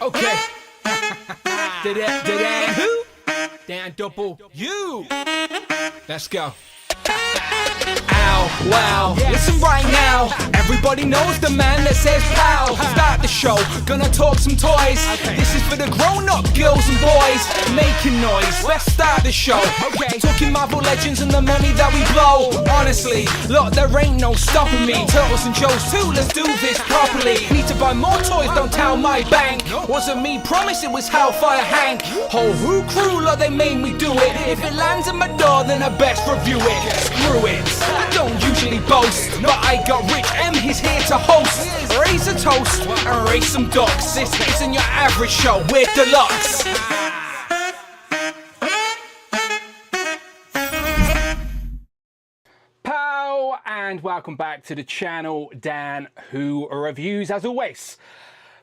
Okay. Dan who? Dan double you. Let's go. Ow, wow, listen right now. Everybody knows the man that says pow. Start the show, gonna talk some toys. This is for the grown-up girls and boys making noise. Let's start the show. Talking Marvel Legends and the money that we blow. Honestly, look, there ain't no stopping me. Turtles and Joes too, let's do this properly. Need to buy more toys, don't tell my bank. Wasn't me, promise it was Hellfire Hank. Whole Who crew, look, they made me do it. If it lands at my door, then I best review it. Screw it, I don't usually boast, but I got Rich M, he's here to host. Raise a toast and raise some ducks. This isn't your average show, we're deluxe. Pow, and welcome back to the channel, Dan Who Reviews. As always,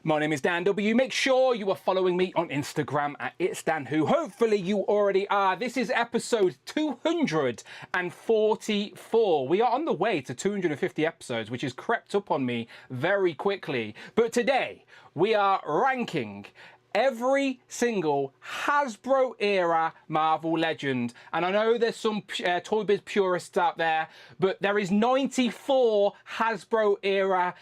my name is Dan W. Make sure you are following me on Instagram at It's Dan Who. Hopefully you already are. This is episode 244. We are on the way to 250 episodes, which has crept up on me very quickly. But today we are ranking every single Hasbro era Marvel Legend. And I know there's some Toy Biz purists out there, but there is 94 Hasbro era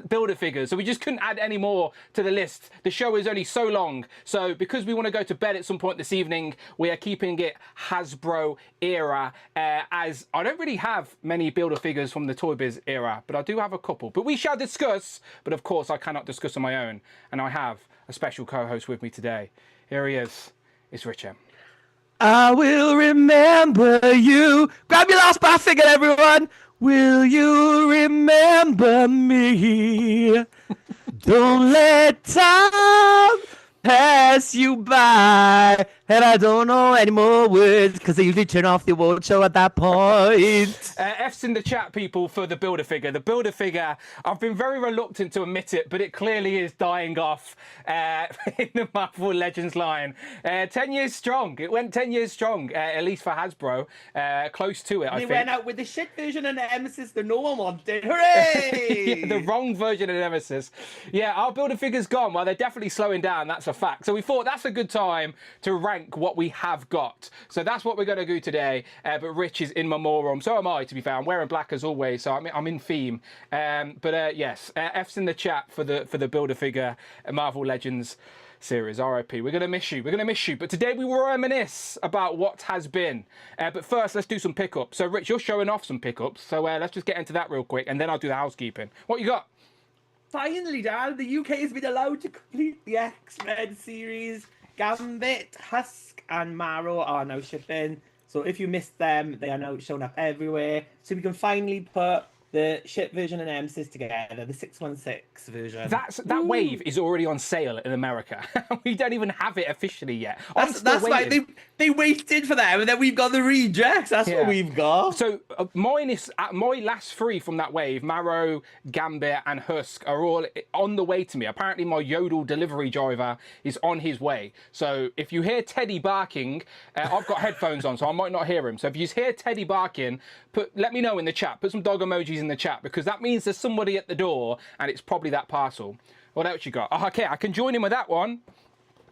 Build-A-Figures. So we just couldn't add any more to the list. The show is only so long. So because we want to go to bed at some point this evening, we are keeping it Hasbro era, as I don't really have many Build-A-Figures from the Toy Biz era, but I do have a couple. But we shall discuss. But of course, I cannot discuss on my own. And I have a special co-host with me today. Here he is. It's Rich M. I will remember you. Grab your last bar figure, everyone. Will you remember me? Don't let time pass you by. And I don't know any more words because I usually turn off the award show at that point. F's in the chat, people, for the Build-A-Figure. The Build-A-Figure, I've been very reluctant to admit it, but it clearly is dying off in the Marvel Legends line. 10 years strong. It went 10 years strong, at least for Hasbro. Close to it, I think. They went out with the shit version of Nemesis that no one wanted. Hooray! Yeah, the wrong version of Nemesis. Yeah, our Build-A-Figure's gone. Well, they're definitely slowing down. That's a fact. So we thought that's a good time to rank what we have got. So that's what we're going to do today. But Rich is in memoriam. So am I, to be fair. I'm wearing black as always, so I'm in theme. Yes, F's in the chat for the Build-A-Figure Marvel Legends series. RIP. We're going to miss you. We're going to miss you. But today we will reminisce about what has been. But first, let's do some pickups. So Rich, you're showing off some pickups. So let's just get into that real quick, and then I'll do the housekeeping. What you got? Finally, Dad, the UK has been allowed to complete the X-Men series. Gambit, Husk, and Marrow are now shipping. So if you missed them, they are now showing up everywhere. So we can finally put the ship version and Nemesis together, the 616 version. That wave is already on sale in America. We don't even have it officially yet. That's right. They waited for them, and then we've got the rejects. That's what we've got. So mine is my last three from that wave. Marrow, Gambit, and Husk are all on the way to me. Apparently, my Yodel delivery driver is on his way. So if you hear Teddy barking, I've got headphones on, so I might not hear him. So if you hear Teddy barking, let me know in the chat. Put some dog emojis in the chat, because that means there's somebody at the door, and it's probably that parcel. What else you got? Oh, okay, I can join in with that one.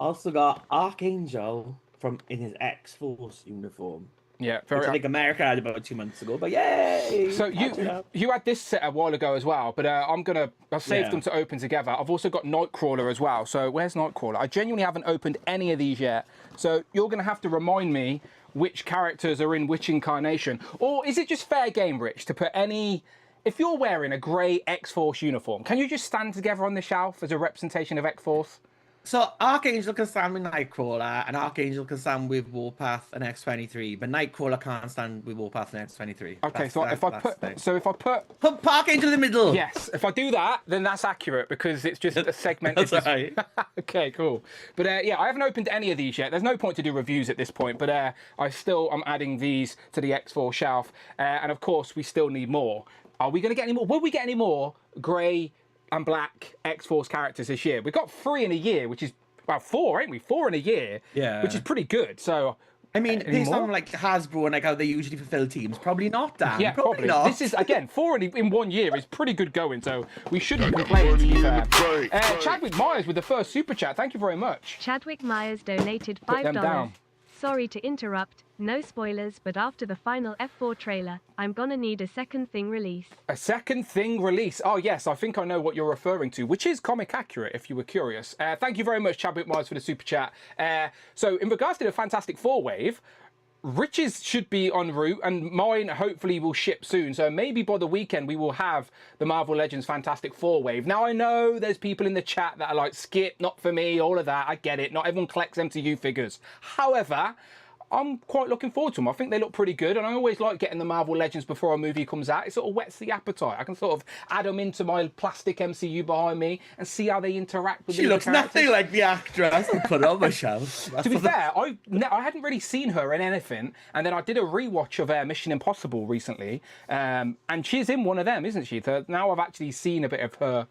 Also got Archangel in his X-Force uniform. Yeah, which I think America had about 2 months ago, but yay! So you had this set a while ago as well, but I've saved them to open together. I've also got Nightcrawler as well. So where's Nightcrawler? I genuinely haven't opened any of these yet. So you're going to have to remind me which characters are in which incarnation. Or is it just fair game, Rich, to put any... If you're wearing a grey X-Force uniform, can you just stand together on the shelf as a representation of X-Force? So Archangel can stand with Nightcrawler, and Archangel can stand with Warpath and X-23, but Nightcrawler can't stand with Warpath and X-23. Okay, so if I put Archangel in the middle. Yes, if I do that, then that's accurate, because it's just a segmented. That's right. Okay, cool. But yeah, I haven't opened any of these yet. There's no point to do reviews at this point, but I'm adding these to the X4 shelf, and of course we still need more. Are we going to get any more? Will we get any more grey and black X-Force characters this year? We've got 3 in a year, which is, well, 4, ain't we? 4 in a year, which is pretty good. So I mean, based anymore. on like Hasbro and like how they usually fulfill teams, probably not, Dan. Yeah, probably. not. This is, again, 4 in 1 year is pretty good going, so we shouldn't complain, to be fair. Chadwick Myers with the first super chat. Thank you very much. Chadwick Myers donated Put them $5. down. Sorry to interrupt, no spoilers, but after the final F4 trailer, I'm gonna need a second thing release. A second thing release. Oh, yes, I think I know what you're referring to, which is comic accurate, if you were curious. Thank you very much, Chadwick Myers, for the super chat. So, in regards to the Fantastic Four wave, Rich's should be en route, and mine hopefully will ship soon. So maybe by the weekend we will have the Marvel Legends Fantastic Four wave. Now I know there's people in the chat that are like, skip, not for me, all of that. I get it. Not everyone collects MCU figures. However, I'm quite looking forward to them. I think they look pretty good, and I always like getting the Marvel Legends before a movie comes out. It sort of whets the appetite. I can sort of add them into my plastic MCU behind me and see how they interact with the She looks characters. nothing like the actress. I'll put her on my shelf. To be fair, I hadn't really seen her in anything, and then I did a rewatch of Mission Impossible recently, and she's in one of them, isn't she? So now I've actually seen a bit of her.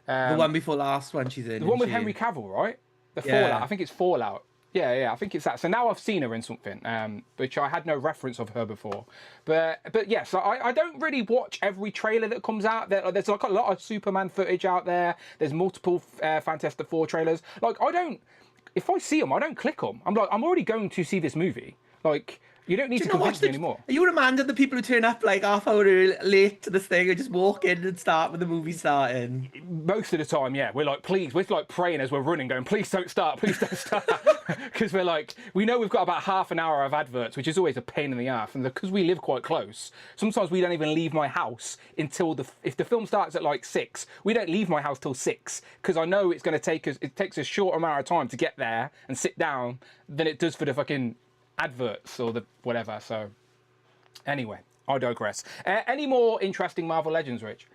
The one before last one she's in. The one with isn't she? Henry Cavill, right? The Yeah. Fallout. I think it's Fallout. Yeah, I think it's that. So now I've seen her in something, which I had no reference of her before. But yeah, so I don't really watch every trailer that comes out. There's like a lot of Superman footage out there. There's multiple Fantastic Four trailers. Like if I see them, I don't click them. I'm like, I'm already going to see this movie. Like, you don't need to convince me anymore. Are you reminded the people who turn up like half hour late to this thing and just walk in and start with the movie starting? Most of the time, yeah. We're like, please, we're like praying as we're running, going, please don't start, because we're like, we know we've got about half an hour of adverts, which is always a pain in the ass, and because we live quite close, sometimes we don't even leave my house until if the film starts at like 6, we don't leave my house till 6, because I know it's going to take us. It takes a short amount of time to get there and sit down than it does for the fucking adverts or the whatever. So anyway, I digress. Any more interesting Marvel Legends, Rich?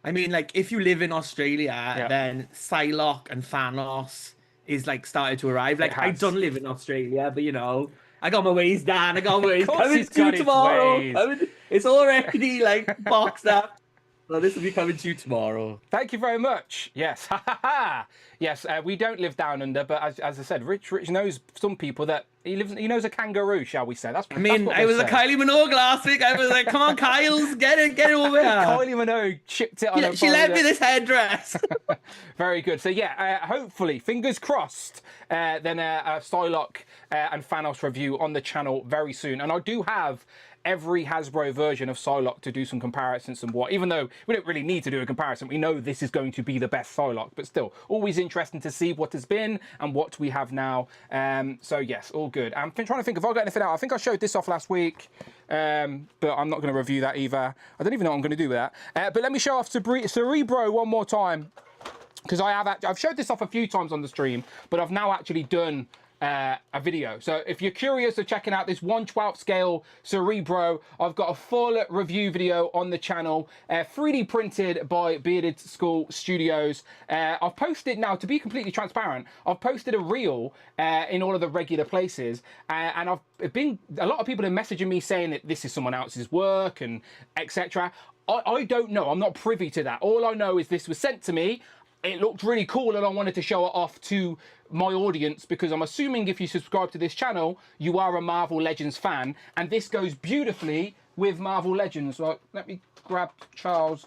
I mean, like, if you live in Australia, then Psylocke and Thanos is like started to arrive. Like, I don't live in Australia, but you know, I got my ways, Dan. I got my ways. Coming to you tomorrow. It's already like boxed up. So this will be coming to you tomorrow. Thank you very much. Yes, yes. We don't live down under, but as I said, Rich knows some people that he knows a kangaroo, shall we say? I I was a Kylie Minogue last week. I was like, come on, Kyle's get it over here. Kylie Minogue chipped it on her. She lent me this headdress. Very good. So yeah, hopefully, fingers crossed. Then a Psylocke and Thanos review on the channel very soon, and I do have every Hasbro version of Psylocke to do some comparisons and what, even though we don't really need to do a comparison, we know this is going to be the best Psylocke, but still, always interesting to see what has been and what we have now. So yes, all good. I'm trying to think if I got anything out. I think I showed this off last week, but I'm not going to review that either. I don't even know what I'm going to do with that. But let me show off Cerebro one more time, because I've showed this off a few times on the stream, but I've now actually done a video. So if you're curious of checking out this 1/12 scale Cerebro, I've got a full review video on the channel, 3D printed by Bearded Skull Studios. I've posted, now to be completely transparent, I've posted a reel in all of the regular places, and a lot of people are messaging me saying that this is someone else's work and etc. I don't know, I'm not privy to that. All I know is this was sent to me. It looked really cool and I wanted to show it off to my audience, because I'm assuming if you subscribe to this channel, you are a Marvel Legends fan, and this goes beautifully with Marvel Legends. Right, let me grab Charles.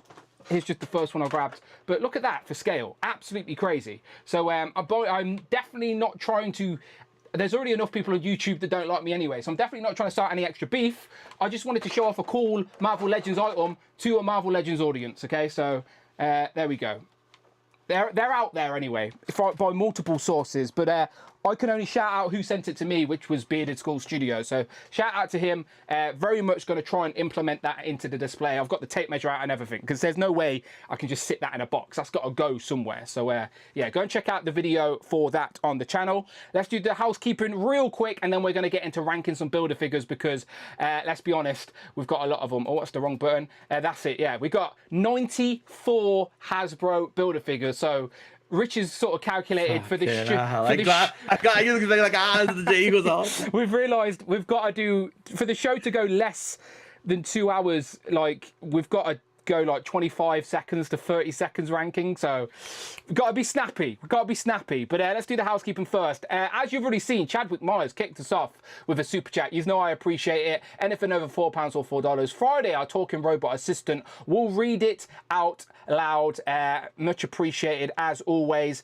Here's just the first one I grabbed. But look at that for scale. Absolutely crazy. So I'm definitely not trying to... There's already enough people on YouTube that don't like me anyway, so I'm definitely not trying to start any extra beef. I just wanted to show off a cool Marvel Legends item to a Marvel Legends audience, okay? So there we go. They're out there anyway, by multiple sources, but I can only shout out who sent it to me, which was Bearded Skull Studios. So shout out to him. Very much going to try and implement that into the display. I've got the tape measure out and everything, because there's no way I can just sit that in a box. That's got to go somewhere. So yeah, go and check out the video for that on the channel. Let's do the housekeeping real quick, and then we're going to get into ranking some builder figures, because let's be honest, we've got a lot of them. Oh, that's the wrong button. That's it. Yeah, we got 94 Hasbro builder figures. So Rich has sort of calculated for this. As the day goes on. We've realised we've got to do, for the show to go less than 2 hours. Like, we've got to go like 25 seconds to 30 seconds ranking. So we've got to be snappy. But let's do the housekeeping first. As you've already seen, Chadwick Myers kicked us off with a super chat. You know I appreciate it. Anything over £4 or $4. Friday, our talking robot assistant will read it out loud. Much appreciated as always.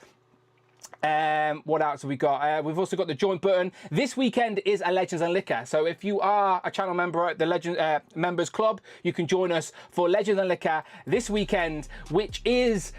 What else have we got? We've also got the join button. This weekend is a Legends and Liquor. So if you are a channel member at the Legends Members Club, you can join us for Legends and Liquor this weekend, which is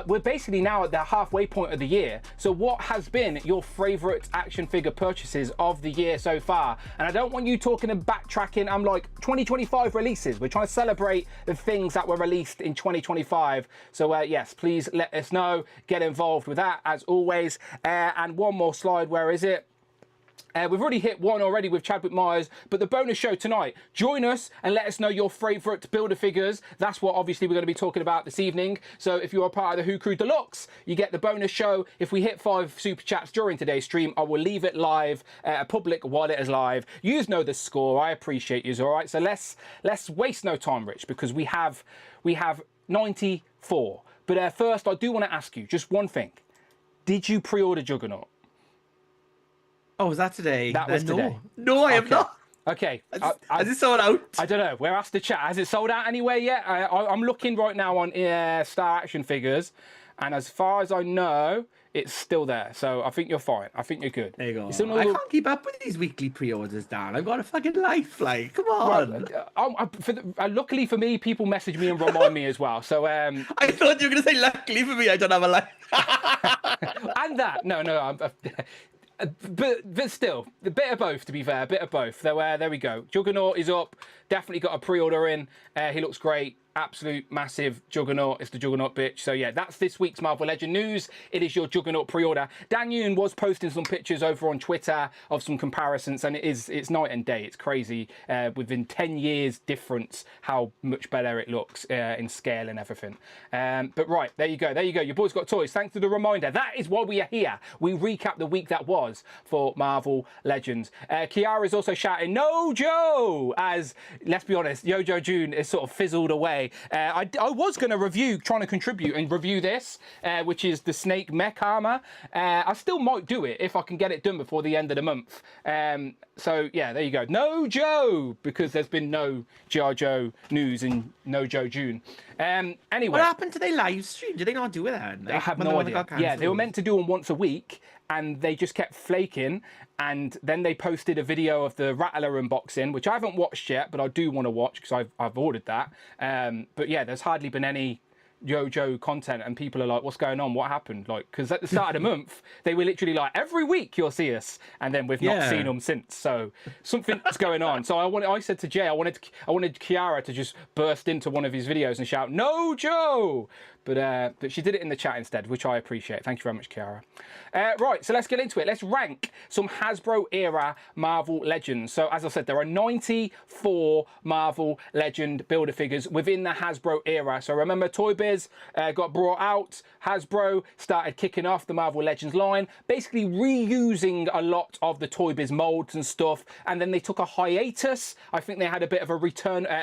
we're basically now at the halfway point of the year. So what has been your favorite action figure purchases of the year so far? And I don't want you talking and backtracking. I'm like 2025 releases. We're trying to celebrate the things that were released in 2025. So yes, please let us know. Get involved with that as always. And one more slide. Where is it? We've already hit one already with Chadwick Myers, but the bonus show tonight, join us and let us know your favourite Build-A-Figures. That's what obviously we're going to be talking about this evening. So if you are part of the Who Crew Deluxe, you get the bonus show. If we hit 5 super chats during today's stream, I will leave it live, public while it is live. You know the score. I appreciate you, all right? So let's waste no time, Rich, because we have 94. But first, I do want to ask you just one thing. Did you pre-order Juggernaut? Oh, was that today? That was today. No, I have not. Okay. Has it sold out? I don't know. We're asked to chat. Has it sold out anywhere yet? I'm looking right now on Star Action Figures, and as far as I know, it's still there. So I think you're fine. I think you're good. There you go. I can't keep up with these weekly pre-orders, Dan. I've got a fucking life, like, come on. Luckily for me, people message me and remind me as well. So I thought you were going to say, luckily for me, I don't have a life. And that. No. But still, a bit of both, to be fair, a bit of both. So there we go. Juggernaut is up. Definitely got a pre-order in. He looks great. Absolute massive Juggernaut. It's the Juggernaut bitch. So yeah, that's this week's Marvel Legend news. It is your Juggernaut pre-order. Dan Yoon was posting some pictures over on Twitter of some comparisons, and it's night and day. It's crazy. Within 10 years difference, how much better it looks in scale and everything. But right, there you go. Your boys got toys. Thanks for the reminder. That is why we are here. We recap the week that was for Marvel Legends. Kiara is also shouting, "No Joe!" As, let's be honest, Yojo June is sort of fizzled away. I was going to trying to contribute and review this, which is the Snake Mech Armor. I still might do it if I can get it done before the end of the month. So yeah, there you go. No Joe, because there's been no G.I. Joe news in no Joe June. Anyway. What happened to their live stream? Did they not do it then? I have no idea. Yeah, they were meant to do them once a week, and they just kept flaking. And then they posted a video of the Rattler unboxing, which I haven't watched yet, but I do want to watch because I've ordered that. But yeah, there's hardly been any Joe content, and people are like, what's going on? What happened? Like, because at the start of the month, they were literally like, every week you'll see us, and then we've not seen them since. So something's going on. So I said to Jay, I wanted Kiara to just burst into one of his videos and shout, "No Joe!" But she did it in the chat instead, which I appreciate. Thank you very much, Kiara. Right, so let's get into it. Let's rank some Hasbro era Marvel Legends. So as I said, there are 94 Marvel Legend Build-A-Figures within the Hasbro era. So remember, Toy Biz got brought out. Hasbro started kicking off the Marvel Legends line, basically reusing a lot of the Toy Biz molds and stuff. And then they took a hiatus. I think they had a bit of a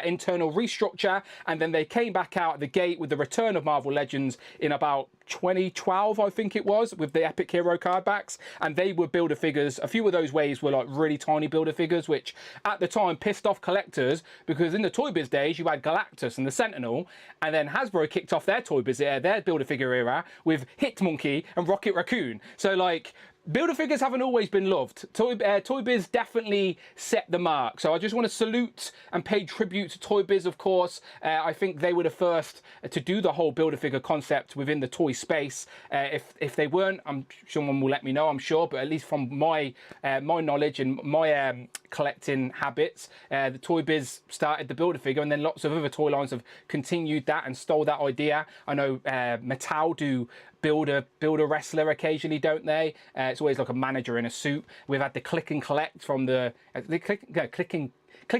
internal restructure. And then they came back out the gate with the return of Marvel Legends in about 2012, I think it was, with the Epic Hero card backs, and they were Build-A-Figures. A few of those waves were like really tiny Build-A-Figures, which at the time pissed off collectors, because in the Toy Biz days you had Galactus and the Sentinel, and then Hasbro kicked off their Toy Biz their Build-A-Figure era with Hitmonkey and Rocket Raccoon. So like, Build-A-Figures haven't always been loved. Toy Biz definitely set the mark. So I just want to salute and pay tribute to Toy Biz, of course. I think they were the first to do the whole Build-A-Figure concept within the toy space. If they weren't, someone will let me know, I'm sure. But at least from my knowledge and my collecting habits, the Toy Biz started the Build-A-Figure, and then lots of other toy lines have continued that and stole that idea. I know Mattel do build a wrestler occasionally, don't they? It's always like a manager in a suit. We've had the click and collect from the click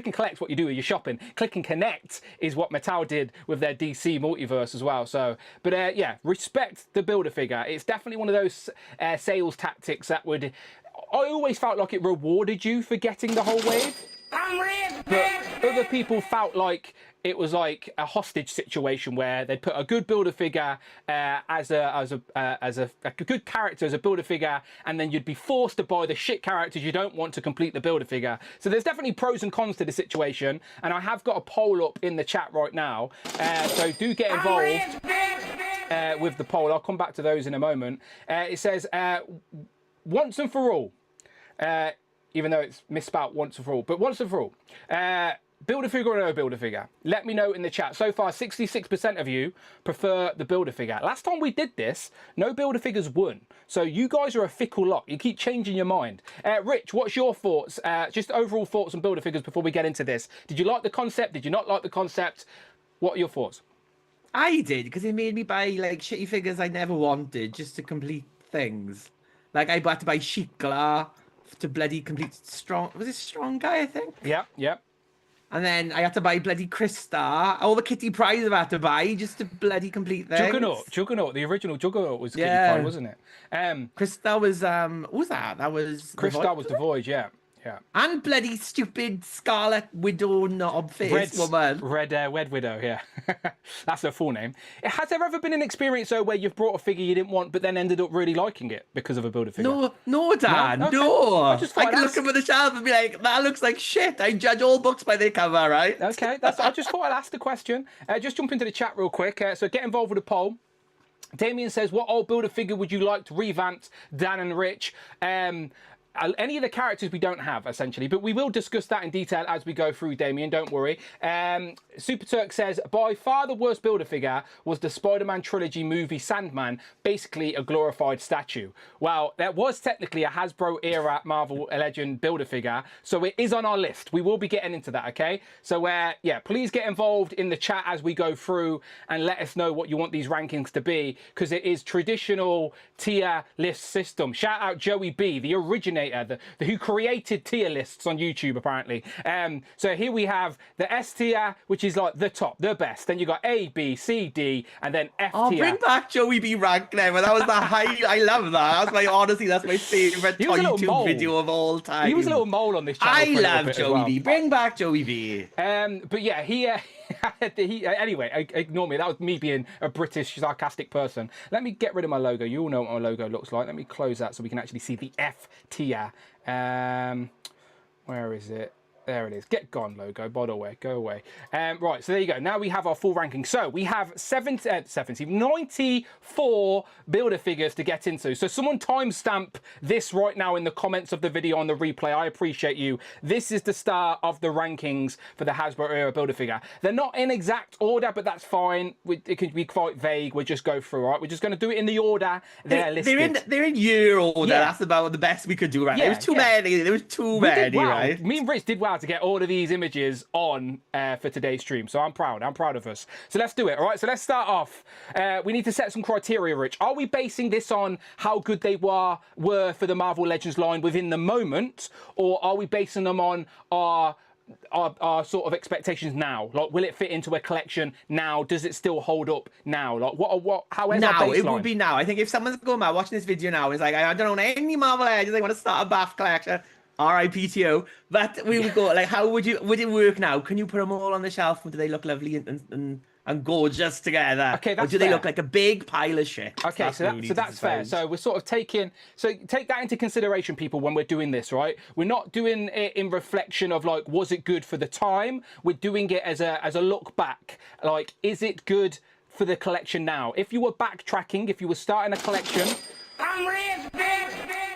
and collect, what you do with your shopping. Click and connect is what Mattel did with their DC multiverse as well. So, but yeah, respect the Build-A-Figure. It's definitely one of those sales tactics that would, I always felt like it rewarded you for getting the whole wave. But other people felt like it was like a hostage situation where they put a good Build-A-Figure as a good character as a Build-A-Figure, and then you'd be forced to buy the shit characters you don't want to complete the Build-A-Figure. So there's definitely pros and cons to the situation, and I have got a poll up in the chat right now, so do get involved with the poll. I'll come back to those in a moment. It says once and for all, even though it's misspelled once and for all, but once and for all, Build-A-Figure or no Build-A-Figure? Let me know in the chat. So far, 66% of you prefer the Build-A-Figure. Last time we did this, no Build-A-Figures won. So you guys are a fickle lot. You keep changing your mind. Rich, what's your thoughts? Just overall thoughts on Build-A-Figures before we get into this. Did you like the concept? Did you not like the concept? What are your thoughts? I did, because it made me buy like shitty figures I never wanted just to complete things. Like I had to buy Shikla to bloody complete Strong. Was it Strong Guy, I think? Yeah, yeah. And then I had to buy bloody Krista. All the Kitty Pryde I've had to buy just to bloody complete things. Juggernaut. The original Juggernaut was Kitty Pryde, wasn't it? Krista was what was that? That was Krista was the Voyage, yeah. Yeah. And bloody stupid Scarlet Widow knob face woman. Red Widow, yeah. That's her full name. Has there ever been an experience, though, where you've brought a figure you didn't want, but then ended up really liking it because of a Build-A-Figure? No, Dad, no. no. I can look over the shelf and be like, that looks like shit. I judge all books by their cover, right? Okay, I just thought I'd ask the question. Just jump into the chat real quick. So get involved with the poll. Damien says, what old Build-A-Figure would you like to revamp, Dan and Rich? Any of the characters we don't have, essentially, but we will discuss that in detail as we go through, Damien, don't worry. Super Turk says, by far the worst Build-A-Figure was the Spider-Man trilogy movie Sandman, basically a glorified statue. Well, that was technically a Hasbro era Marvel Legend Build-A-Figure, so it is on our list. We will be getting into that, okay? So, yeah, please get involved in the chat as we go through and let us know what you want these rankings to be, because it is traditional tier list system. Shout out Joey B, the originator, who created tier lists on YouTube, apparently. So here we have the S tier, which is like the top, the best. Then you got A, B, C, D, and then F tier. Oh, bring back Joey B rank never. That was the high. I love that. Honestly, that's my favorite YouTube video of all time. He was a little mole on this channel. I love Joey B. Bring back Joey B. But yeah, anyway, ignore me. That was me being a British sarcastic person. Let me get rid of my logo. You all know what my logo looks like. Let me close that so we can actually see the F tier. Where is it? There it is. Get gone, logo. By the way, go away. Right, so there you go. Now we have our full ranking. So we have 94 Build-A-Figures to get into. So someone timestamp this right now in the comments of the video on the replay. I appreciate you. This is the start of the rankings for the Hasbro era Build-A-Figure. They're not in exact order, but that's fine. It can be quite vague. We'll just go through, all right? We're just going to do it in the order they're listed. They're in year order. Yeah. That's about the best we could do, right? There was too many. There was too many, right? Me and Rich did well to get all of these images on for today's stream, so I'm proud of us. So let's do it. All right, so let's start off. We need to set some criteria, Rich. Are we basing this on how good they were for the Marvel Legends line within the moment, or are we basing them on our sort of expectations now? Like, will it fit into a collection now? Does it still hold up now? Like, how is our baseline? It would be now. I think if someone's going back watching this video now, is like, I don't own any Marvel Legends, I want to start a BAF collection. RIPTO. But we would go like, how would it work now? Can you put them all on the shelf? Do they look lovely and gorgeous together? Okay, that's or do fair. they look like a big pile of shit? Okay, so that's fair. So we're sort of take that into consideration, people, when we're doing this, right? We're not doing it in reflection of like, was it good for the time? We're doing it as a look back. Like, is it good for the collection now? If you were backtracking, if you were starting a collection,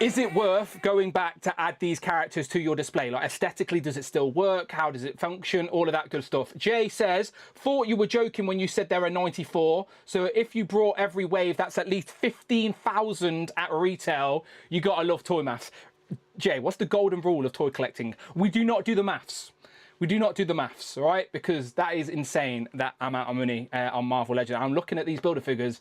is it worth going back to add these characters to your display? Like, aesthetically, does it still work? How does it function? All of that good stuff. Jay says, thought you were joking when you said there are 94. So if you brought every wave, that's at least 15,000 at retail. You gotta love toy maths. Jay, what's the golden rule of toy collecting? We do not do the maths. We do not do the maths, all right? Because that is insane, that amount of money on Marvel Legends. I'm looking at these Build-A-Figures,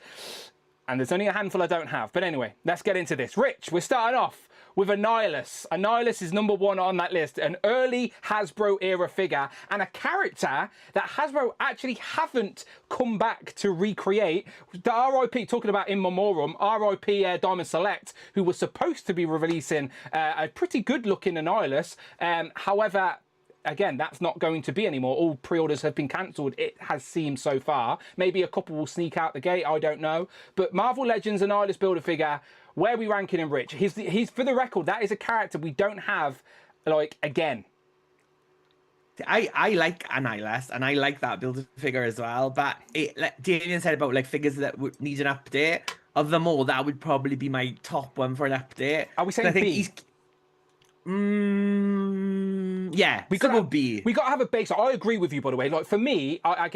and there's only a handful I don't have. But anyway, let's get into this. Rich, we're starting off with Annihilus. Annihilus is number one on that list. An early Hasbro era figure and a character that Hasbro actually haven't come back to recreate. The RIP, talking about in memoriam, RIP Diamond Select, who was supposed to be releasing a pretty good looking Annihilus. However, again, that's not going to be anymore. All pre-orders have been cancelled, it has seemed so far. Maybe a couple will sneak out the gate, I don't know. But Marvel Legends Annihilus Build-A-Figure, where are we ranking him, Rich? He's for the record, that is a character we don't have, like, again. I like Annihilus, and I like that Build-A-Figure as well. But like Damien said about like figures that would need an update. Of them all, that would probably be my top one for an update. Are we saying I think B? he's. Yeah, we got to B. We got to have a base. I agree with you, by the way. Like for me, I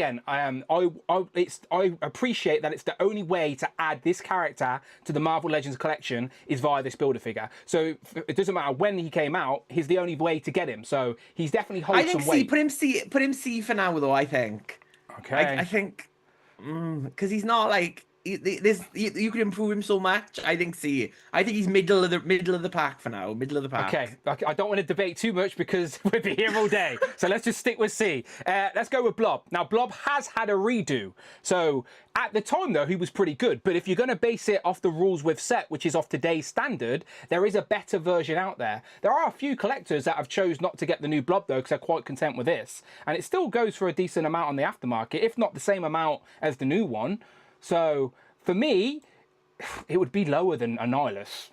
appreciate that it's the only way to add this character to the Marvel Legends collection is via this Build-A-Figure. So it doesn't matter when he came out; he's the only way to get him. So he's definitely holds some weight. Put him C for now, though. I think. Okay. I think because he's not like. You could improve him so much. I think C. I think he's middle of the pack for now. Middle of the pack. Okay. I don't want to debate too much because we'd be here all day. So let's just stick with C. Let's go with Blob. Now Blob has had a redo. So at the time though, he was pretty good. But if you're going to base it off the rules we've set, which is off today's standard, there is a better version out there. There are a few collectors that have chose not to get the new Blob though, because they're quite content with this, and it still goes for a decent amount on the aftermarket, if not the same amount as the new one. So for me, it would be lower than Annihilus.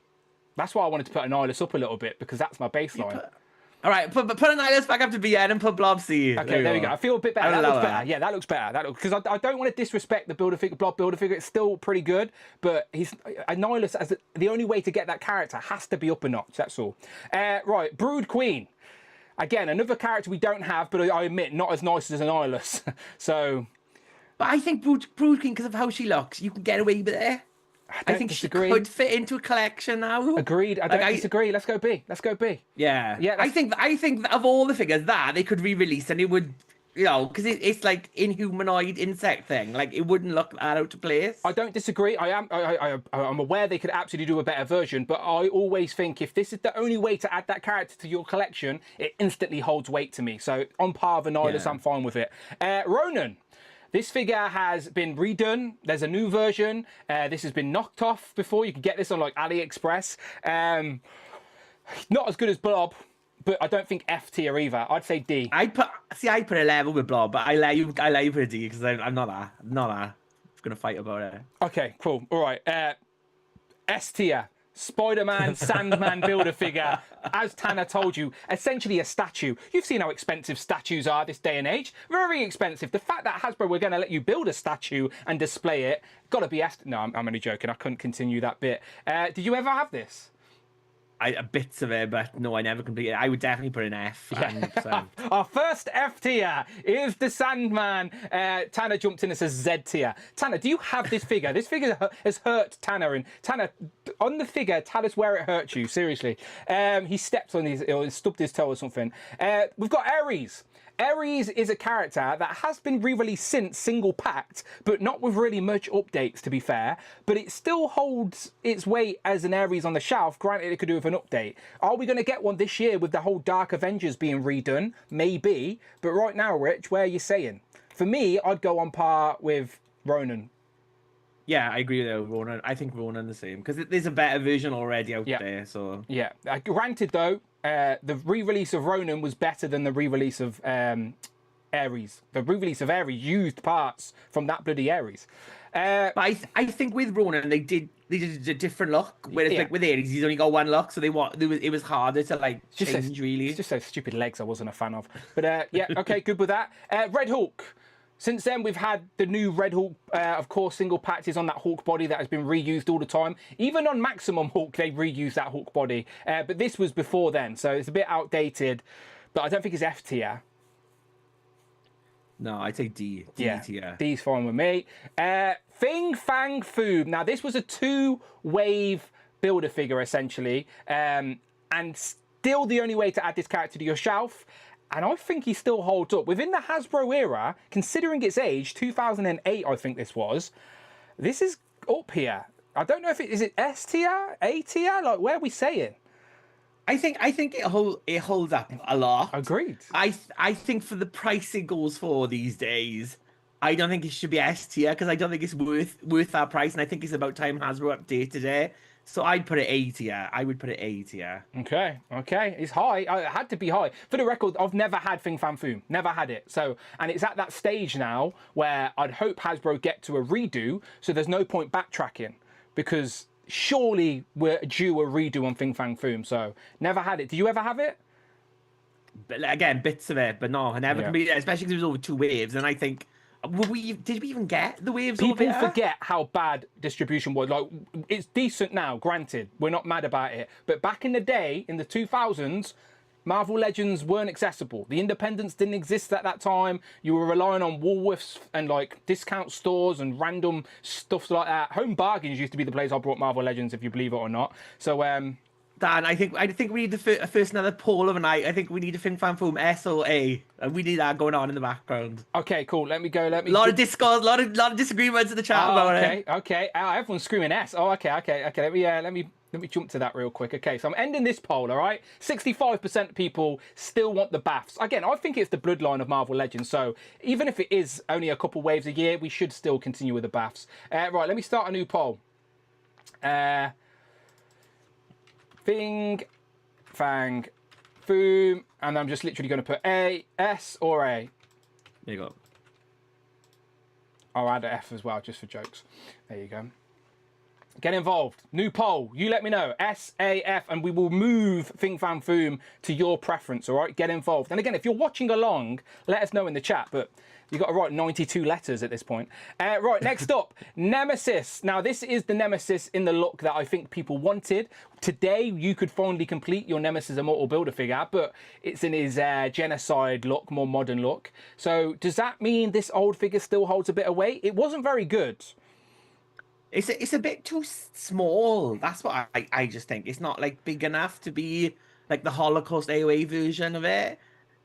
That's why I wanted to put Annihilus up a little bit, because that's my baseline. All right, put Annihilus back up to BN and put Blob C. Okay, there we go. I feel a bit better. That looks better. Yeah, that looks better. Because I don't want to disrespect the Blob Build-A-Figure. It's still pretty good, but Annihilus as the only way to get that character has to be up a notch. That's all. Right, Brood Queen. Again, another character we don't have, but I admit not as nice as Annihilus. So. But I think Brood Queen, because of how she looks, you can get away with it. I think disagree. She could fit into a collection now. Agreed. I don't disagree. Let's go B. Yeah. Yeah. I think of all the figures that they could re-release, and it would, you know, because it's like inhumanoid insect thing. Like it wouldn't look that out of place. I don't disagree. I'm aware they could absolutely do a better version, but I always think if this is the only way to add that character to your collection, it instantly holds weight to me. So on par with Annihilus, I'm fine with it. Ronan. This figure has been redone. There's a new version. This has been knocked off before. You can get this on like AliExpress. Not as good as Blob, but I don't think F tier either. I'd say D. I put a level with Blob, but I let you put a D because I'm not that. I'm gonna fight about it. Okay, cool. All right. S tier. Spider-Man, Sandman Build-A-Figure, as Tanner told you, essentially a statue. You've seen how expensive statues are this day and age. Very expensive. The fact that Hasbro were going to let you build a statue and display it, got to be... No, I'm only joking. I couldn't continue that bit. Did you ever have this? Bits of it, but no, I never completed it. I would definitely put an F. Yeah. Our first F tier is the Sandman. Tanner jumped in and says Z tier. Tanner, do you have this figure? This figure has hurt Tanner. And Tanner, on the figure, tell us where it hurt you. Seriously. He stepped on his, or stubbed his toe or something. We've got Ares. Ares is a character that has been re-released since single packed, but not with really much updates, to be fair. But it still holds its weight as an Ares on the shelf. Granted, it could do with an update. Are we going to get one this year with the whole Dark Avengers being redone? Maybe. But right now, Rich, where are you saying? For me, I'd go on par with Ronan. Yeah, I agree with Ronan. I think Ronan the same because there's a better version already out there. So yeah, granted though, the re-release of Ronan was better than the re-release of Ares. The re-release of Ares used parts from that bloody Ares. But I think with Ronan they did a different look. Whereas like with Ares, he's only got one look, so it was harder to like change really. It's just those stupid legs I wasn't a fan of. But yeah, okay, good with that. Red Hulk. Since then, we've had the new Red Hulk, of course, single patches on that Hulk body that has been reused all the time. Even on Maximum Hulk, they reused that Hulk body. But this was before then, so it's a bit outdated. But I don't think it's F tier. No, I'd say D. D tier. D's fine with me. Fing Fang Food. Now, this was a two-wave Build-A-Figure, essentially. And still the only way to add this character to your shelf. And I think he still holds up. Within the Hasbro era, considering its age, 2008 I think this was, this is up here. I don't know if is it S tier, A tier? Like, where are we saying? I think it holds up a lot. Agreed. I think for the price it goes for these days, I don't think it should be S tier because I don't think it's worth that price. And I think it's about time Hasbro updated it So I'd put it A tier. I would put it A tier. Okay, it's high. It had to be high. For the record, I've never had Fing Fan Foom. Never had it. So, and it's at that stage now where I'd hope Hasbro get to a redo, so there's no point backtracking, because surely we're due a redo on Fing Fang Foom. So, never had it. Do you ever have it? But again, bits of it, but no, I never completed it, especially because it was over 2 waves, and I think... did we even get the waves? People forget how bad distribution was. Like, it's decent now, granted. We're not mad about it. But back in the day, in the 2000s, Marvel Legends weren't accessible. The independents didn't exist at that time. You were relying on Woolworths and like discount stores and random stuff like that. Home Bargains used to be the place I brought Marvel Legends, if you believe it or not. So, Dan, I think we need to first another poll of a night. I think we need to Fing Fan Foom S or A. And we need that going on in the background. Okay, cool. Let me go. A lot of discourse, a lot of disagreements in the chat about it. Okay. Everyone's screaming S. Oh, okay. Let me jump to that real quick. Okay, so I'm ending this poll, all right? 65% of people still want the baths. Again, I think it's the bloodline of Marvel Legends, so even if it is only a couple waves a year, we should still continue with the baths. Right, let me start a new poll. Fing Fang Foom, and I'm just literally going to put A, S, or A. There you go. I'll add an F as well, just for jokes. There you go. Get involved. New poll. You let me know. S, A, F, and we will move Fing Fan Foom to your preference, all right? Get involved. And again, if you're watching along, let us know in the chat, but you've got to write 92 letters at this point. Right, next up, Nemesis. Now, this is the Nemesis in the look that I think people wanted. Today, you could finally complete your Nemesis Immortal Build-A-Figure, but it's in his genocide look, more modern look. So does that mean this old figure still holds a bit of weight? It wasn't very good. It's a bit too small. That's what I just think. It's not like big enough to be like the Holocaust AOA version of it.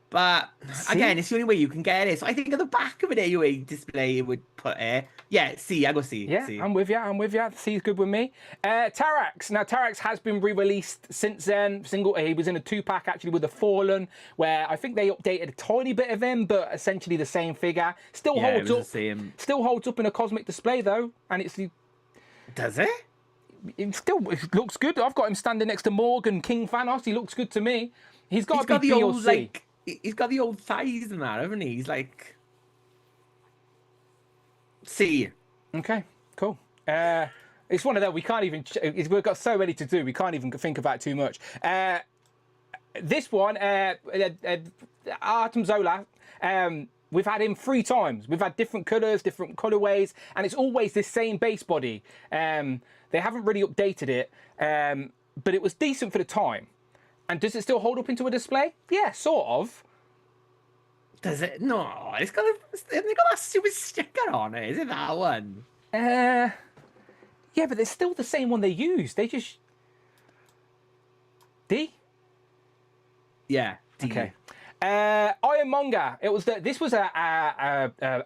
But again, it's the only way you can get it. So I think at the back of an AOA display, it would put it. Yeah, C. I go C. Yeah, C. I'm with you. C is good with me. Tarax. Now, Tarax has been re-released since then. He was in a 2-pack actually with the Fallen, where I think they updated a tiny bit of him, but essentially the same figure. Still holds up. Still holds up in a cosmic display though, and it's the. Does it? It looks good. I've got him standing next to Morgan King Thanos. He looks good to me. He's got the old like. He's got the old thighs and that, haven't he? He's like C. Okay, cool. It's one of them. We can't even. We've got so many to do. We can't even think about too much. This one, Artem Zola. We've had him 3 times. We've had different colours, different colourways, and it's always this same base body. They haven't really updated it, but it was decent for the time. And does it still hold up into a display? Yeah, sort of. Does it? No, it's got that stupid sticker on it. Is it that one? Yeah, but it's still the same one they use. They just D. Yeah. D. Okay. Ironmonger. This was a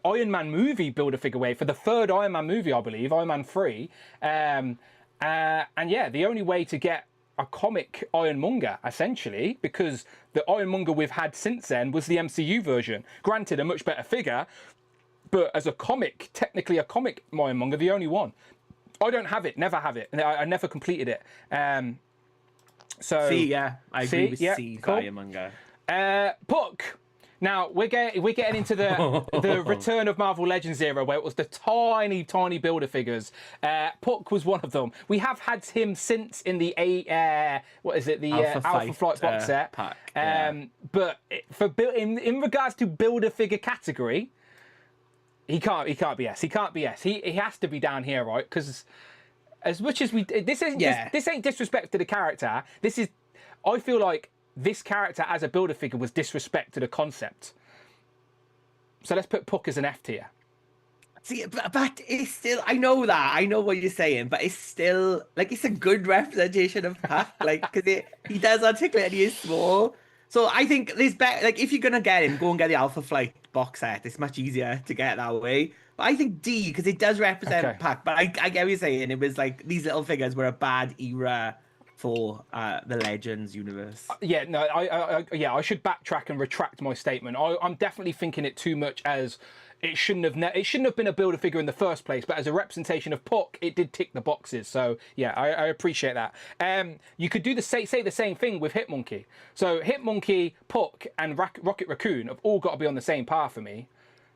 Iron Man movie Build-A-Figure wave for the 3rd Iron Man movie, I believe, Iron Man 3. And yeah, the only way to get a comic Ironmonger, essentially, because the Ironmonger we've had since then was the MCU version. Granted, a much better figure, but as a comic, technically a comic Ironmonger, the only one. I don't have it, never have it. I never completed it. So C, yeah, I agree with C for cool. Ironmonger. Puck. Now we're getting into the return of Marvel Legends era, where it was the tiny Build-A-Figures. Puck was one of them. We have had him since in the Alpha Flight box set pack. But in regards to Build-A-Figure category, he can't be S. He can't be S. He has to be down here, right? Because as much as this ain't disrespect to the character. I feel like this character as a Build-A-Figure was disrespect to the concept. So let's put Puck as an F tier. See, but it's still, I know what you're saying, but it's still, like, it's a good representation of Puck, like, because he does articulate and he is small. So I think there's better, like, if you're going to get him, go and get the Alpha Flight box set. It's much easier to get that way. But I think D, because it does represent Puck. But I get what you're saying. It was like, these little figures were a bad era for the Legends universe. Yeah, no, I should backtrack and retract my statement. I'm definitely thinking it too much as it shouldn't have been a builder figure in the first place, but as a representation of Puck, it did tick the boxes. So yeah, I appreciate that. You could do say the same thing with Hitmonkey. So Hitmonkey, Puck, and Rocket Raccoon have all got to be on the same par for me.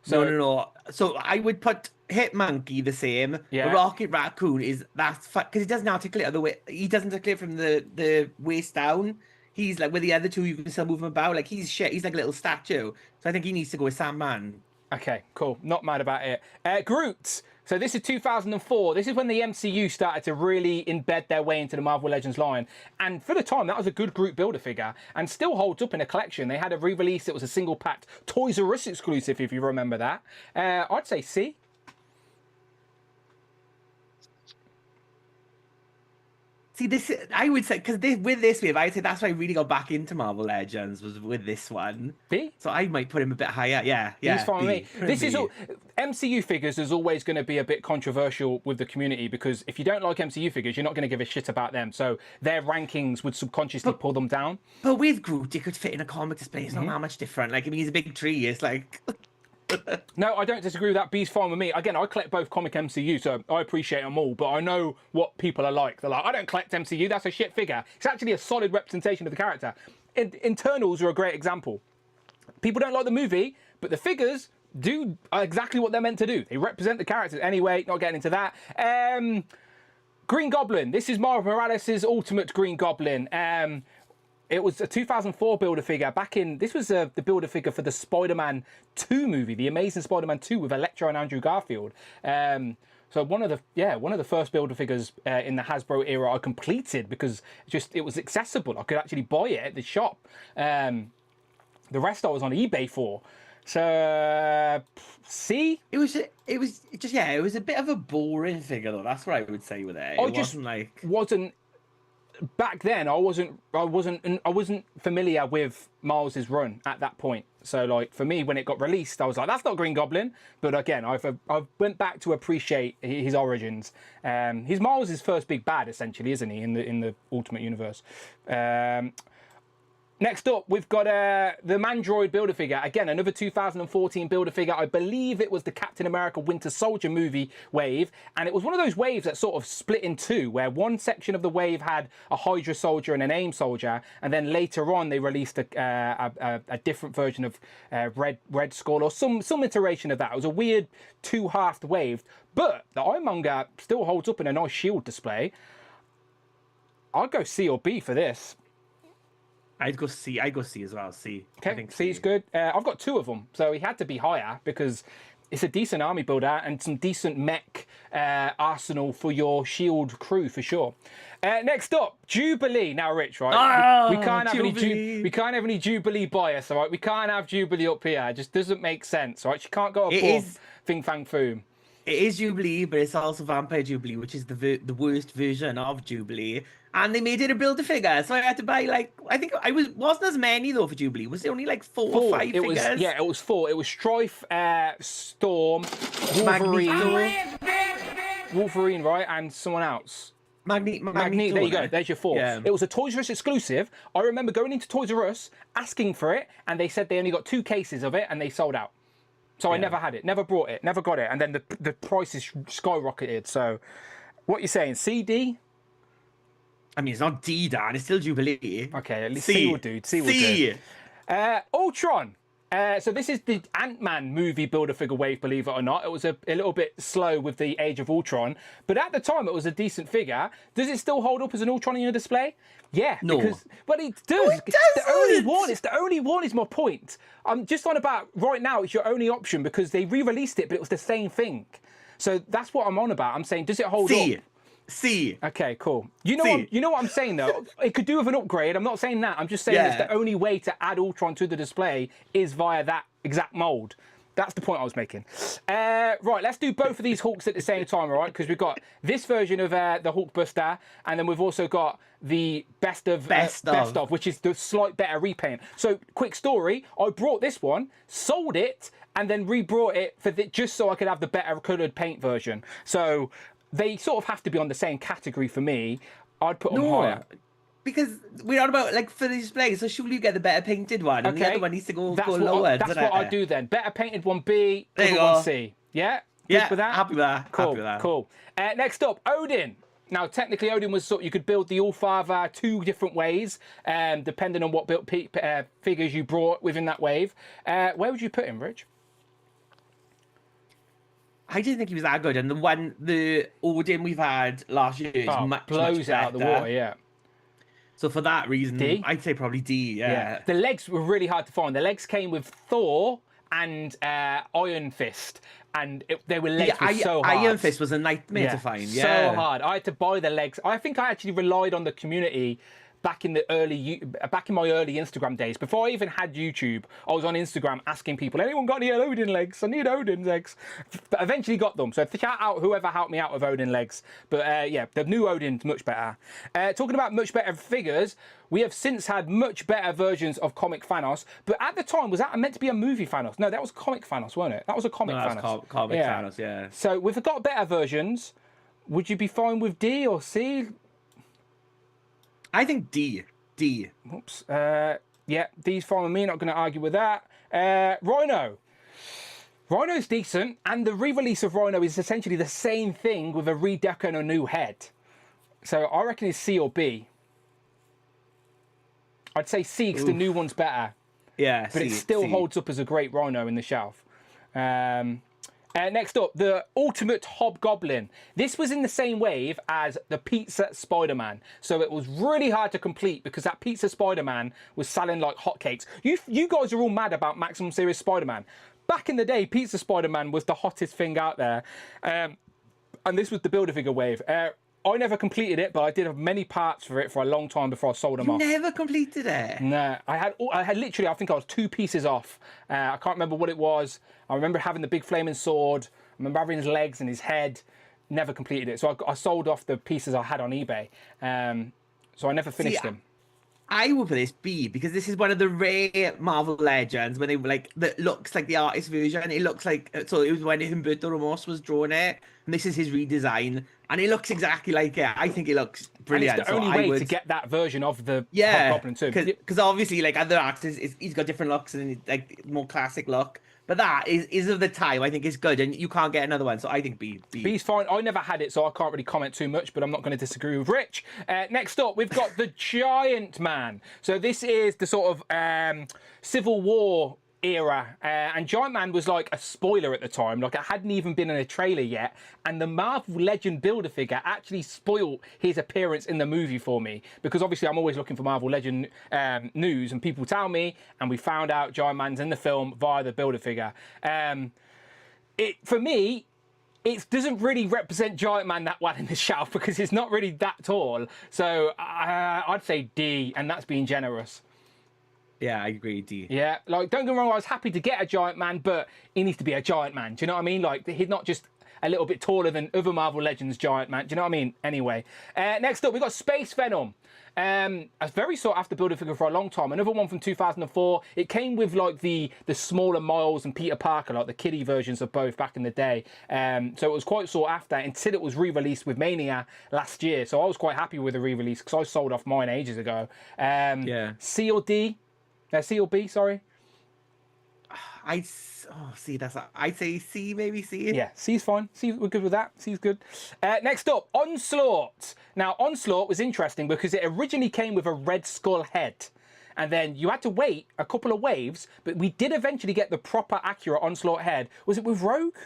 So, No. So I would put Hitmonkey the same. Yeah. Rocket Raccoon that's because he doesn't articulate the way. He doesn't articulate from the waist down. He's like with the other two, you can still move him about. Like he's shit. He's like a little statue. So I think he needs to go with Sandman. Okay, cool. Not mad about it. Groot. So this is 2004. This is when the MCU started to really embed their way into the Marvel Legends line. And for the time, that was a good Groot builder figure and still holds up in a collection. They had a re-release. It was a single-packed Toys R Us exclusive, if you remember that. I'd say C. See, I would say, because with this wave, I'd say that's why I really got back into Marvel Legends was with this one. B? So I might put him a bit higher. Yeah. He's fine with me. This B. is all, MCU figures is always going to be a bit controversial with the community because if you don't like MCU figures, you're not going to give a shit about them. So their rankings would subconsciously pull them down. But with Groot, you could fit in a comic display. It's not that much different. Like, I mean, he's a big tree. It's like... No, I don't disagree with that. B's fine with me. Again, I collect both comic MCU, so I appreciate them all, but I know what people are like. They're like, I don't collect MCU, that's a shit figure. It's actually a solid representation of the character. Internals are a great example. People don't like the movie, but the figures do exactly what they're meant to do. They represent the characters. Anyway, not getting into that. Green Goblin. This is Miles Morales' Ultimate Green Goblin. It was a 2004 builder figure. This was the builder figure for the Spider-Man 2 movie, the Amazing Spider-Man 2 with Electro and Andrew Garfield. So one of the first builder figures in the Hasbro era I completed because it was accessible. I could actually buy it at the shop. The rest I was on eBay for. So C. It was a bit of a boring figure though. That's what I would say with it. Wasn't. Back then, I wasn't familiar with Miles's run at that point. So, like for me, when it got released, I was like, "That's not Green Goblin." But again, I've went back to appreciate his origins. He's Miles's first big bad, essentially, isn't he? In the Ultimate Universe. Next up, we've got the Mandroid builder figure. Again, another 2014 builder figure. I believe it was the Captain America Winter Soldier movie wave. And it was one of those waves that sort of split in two, where one section of the wave had a Hydra soldier and an AIM soldier. And then later on, they released a different version of Red Skull or some iteration of that. It was a weird two-halved wave. But the Ironmonger still holds up in a nice shield display. I'd go C or B for this. I'd go C as well. C. Okay, I think C's good. I've got two of them, so he had to be higher because it's a decent army builder and some decent mech arsenal for your shield crew for sure. Next up, Jubilee. Now, Rich, right? We can't have any Jubilee bias, all right? We can't have Jubilee up here. It just doesn't make sense, right? She can't go above Fing Fang Foom. It is Jubilee, but it's also Vampire Jubilee, which is the worst version of Jubilee. And they made it a build-a-figure, so I had to buy wasn't as many though for Jubilee. Was it only like four or five figures? It was 4. It was Strife, Storm, Wolverine, right, and someone else. Magneto. There you go. There's your 4. Yeah. It was a Toys R Us exclusive. I remember going into Toys R Us asking for it, and they said they only got 2 cases of it, and they sold out. So I never had it, never brought it, never got it, and then the prices skyrocketed. So, what you're saying, C, D? I mean, it's not D, Dan. It's still Jubilee. Okay, at least C will do. C will do. Ultron. So this is the Ant-Man movie builder figure wave, believe it or not. It was a little bit slow with the Age of Ultron, but at the time it was a decent figure. Does it still hold up as an Ultron in your display? Yeah, no. But it does. No, it doesn't. It's the only one is my point. I'm just on about right now. It's your only option because they re-released it, but it was the same thing. So that's what I'm on about. I'm saying, does it hold up? C. Okay, cool. You know what I'm saying though? It could do with an upgrade. I'm not saying that. I'm just saying it's the only way to add Ultron to the display is via that exact mold. That's the point I was making. Right, let's do both of these Hulks at the same time, all right? Because we've got this version of the Hulkbuster, and then we've also got the best of, which is the slight better repaint. So, quick story. I brought this one, sold it, and then re-brought it for just so I could have the better coloured paint version. So they sort of have to be on the same category for me. I'd put them higher. because we're on about like for display, so surely you get the better painted one, and the other one needs to go lower. That's what I do then. Better painted one B, there other one C. Yeah? Yeah, with that? happy with that. Cool, happy with that. cool. Next up, Odin. Now, technically, Odin was you could build the All-Father 2 different ways, depending on what figures you brought within that wave. Where would you put him, Rich? I didn't think he was that good, and the Odin we've had last year is much blows much out of the water, yeah. So for that reason, D? I'd say probably D. Yeah. The legs were really hard to find. The legs came with Thor and Iron Fist, and they were legs were so hard. Iron Fist was a nightmare to find. Yeah, so hard. I had to buy the legs. I think I actually relied on the community back in my early Instagram days. Before I even had YouTube, I was on Instagram asking people, anyone got any Odin legs? I need Odin legs. But eventually got them. So shout out whoever helped me out with Odin legs. But yeah, the new Odin's much better. Talking about much better figures, we have since had much better versions of comic Thanos. But at the time, was that meant to be a movie Thanos? No, that was comic Thanos, wasn't it? That was a comic Thanos. Comic Thanos, yeah. So we've got better versions. Would you be fine with D or C? I think D. Oops. Yeah, D's fine with me. Not going to argue with that. Rhino. Rhino's decent, and the re-release of Rhino is essentially the same thing with a redeco and a new head. So I reckon it's C or B. I'd say C because the new one's better. Yeah, but it still holds up as a great Rhino in the shelf. Next up, the Ultimate Hobgoblin. This was in the same wave as the Pizza Spider-Man. So it was really hard to complete because that Pizza Spider-Man was selling like hotcakes. You guys are all mad about Maximum Series Spider-Man. Back in the day, Pizza Spider-Man was the hottest thing out there. And this was the Build-A-Figure wave. I never completed it, but I did have many parts for it for a long time before I sold them off. You never completed it? No, I had literally, I think I was 2 pieces off. I can't remember what it was. I remember having the big flaming sword. I remember having his legs and his head. Never completed it. So I sold off the pieces I had on eBay. So I never finished them. I will put this B because this is one of the rare Marvel Legends when they like that looks like the artist version. It looks like so it was when Humberto Ramos was drawing it, and this is his redesign, and it looks exactly like it. I think it looks brilliant. And it's the only way to get that version of the Hobgoblin too. Because obviously, like other artists, he's got different looks and like more classic look. But that is of the time. I think it's good, and you can't get another one. So I think B. B's fine. I never had it, so I can't really comment too much. But I'm not going to disagree with Rich. Next up, we've got the Giant Man. So this is the sort of Civil War era, and Giant Man was like a spoiler at the time. Like it hadn't even been in a trailer yet, and the Marvel Legend Build-A-Figure actually spoiled his appearance in the movie for me, because obviously I'm always looking for Marvel Legend news, and people tell me, and we found out Giant Man's in the film via the Build-A-Figure. For me, it doesn't really represent Giant Man that well in the shelf because it's not really that tall. So I'd say D, and that's being generous. Yeah, I agree, D. Yeah, like, don't get me wrong, I was happy to get a Giant Man, but he needs to be a Giant Man. Do you know what I mean? Like, he's not just a little bit taller than other Marvel Legends Giant Man. Do you know what I mean? Anyway, next up, we've got Space Venom. A very sought after Build-A-Figure for a long time. Another one from 2004. It came with, like, the smaller Miles and Peter Parker, like the kiddie versions of both back in the day. So it was quite sought after until it was re-released with Mania last year. So I was quite happy with the re-release because I sold off mine ages ago. Yeah. C or D? C or B, sorry. I'd say C, maybe C. Yeah, C's fine. C, we're good with that. C's good. Next up, Onslaught. Now, Onslaught was interesting because it originally came with a Red Skull head. And then you had to wait a couple of waves, but we did eventually get the proper accurate Onslaught head. Was it with Rogue?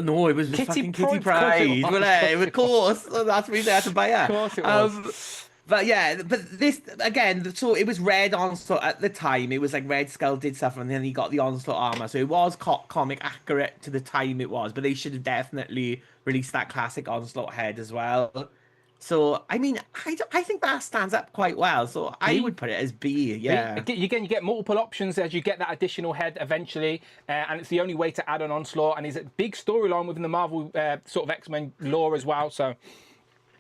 No, it was Kitty Pryde. Of course. That's the reason I had to buy it. Of course it was. But yeah, but this, again, so it was Red Onslaught at the time. It was like Red Skull did stuff, and then he got the Onslaught armor. So it was comic accurate to the time it was, but they should have definitely released that classic Onslaught head as well. So, I mean, I think that stands up quite well. So I would put it as B, yeah. Again, you get multiple options as you get that additional head eventually, and it's the only way to add an Onslaught, and he's a big storyline within the Marvel sort of X-Men lore as well, so...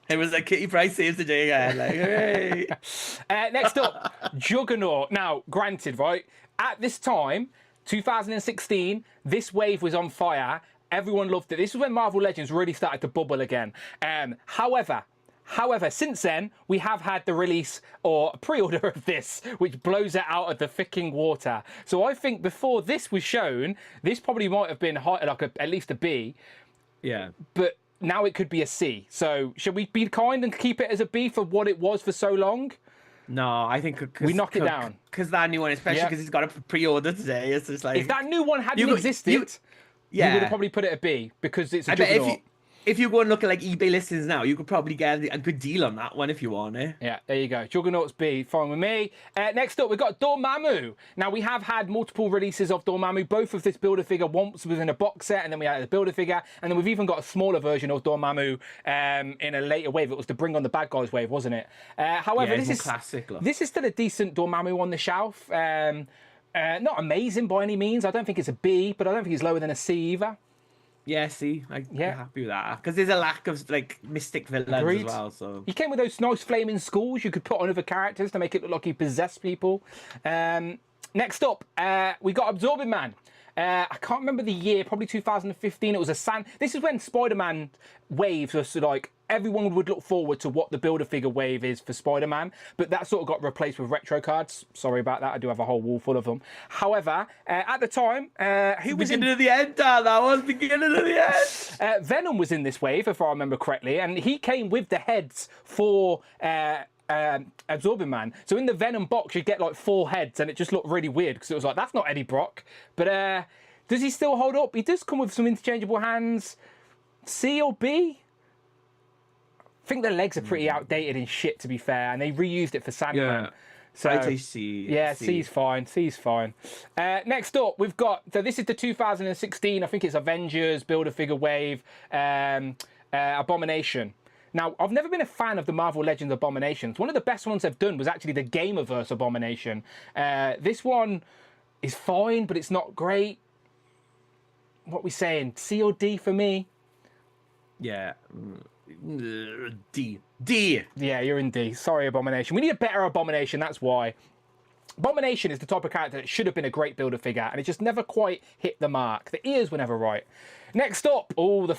It was like Kitty Pryde saves the day again. Like, hey. Next up, Juggernaut. Now, granted, right, at this time, 2016, this wave was on fire. Everyone loved it. This is when Marvel Legends really started to bubble again. However, However, since then, we have had the release or pre-order of this, which blows it out of the fucking water. So I think before this was shown, this probably might have been high, like at least a B. Yeah. But now it could be a C. So should we be kind and keep it as a B for what it was for so long? No, I think we knock it down. Because that new one, especially because it's got a pre-order today, it's just like... If that new one hadn't existed, you would have probably put it a B because it's a juggernaut. If you go and look at like eBay listings now, you could probably get a good deal on that one if you want it. Yeah, there you go. Juggernaut's B, fine with me. Next up, we've got Dormammu. Now, we have had multiple releases of Dormammu, both of this Build-A-Figure once within a box set, and then we had the Build-A-Figure, and then we've even got a smaller version of Dormammu in a later wave. It was the Bring on the Bad Guys wave, wasn't it? However, this is classic. Look. This is still a decent Dormammu on the shelf. Not amazing by any means. I don't think it's a B, but I don't think it's lower than a C either. Yeah, see, I'm happy with that because there's a lack of like mystic villains as well. So he came with those nice flaming skulls you could put on other characters to make it look like he possessed people. Next up, we got Absorbing Man. I can't remember the year, probably 2015. It was This is when Spider-Man waves were sort of like everyone would look forward to what the Build-A-Figure wave is for Spider-Man, but that sort of got replaced with retro cards. Sorry about that. I do have a whole wall full of them. However, at the time, who was beginning of the end? That was beginning of the end. Venom was in this wave, if I remember correctly, and he came with the heads for. Absorbing Man. So in the Venom box, you get like 4 heads, and it just looked really weird because it was like, that's not Eddie Brock. But does he still hold up? He does come with some interchangeable hands. C or B? I think the legs are pretty outdated and shit, to be fair, and they reused it for Sandman. Yeah. So I'd say C. Yeah, C's fine. C's fine. Next up, we've got. So this is the 2016. I think it's Avengers Build-A-Figure wave. Abomination. Now, I've never been a fan of the Marvel Legends Abominations. One of the best ones they've done was actually the Gamerverse Abomination. This one is fine, but it's not great. What are we saying? C or D for me? Yeah. D. D. Yeah, you're in D. Sorry, Abomination. We need a better Abomination, that's why. Abomination is the type of character that should have been a great Build-A-Figure, and it just never quite hit the mark. The ears were never right. Next up, the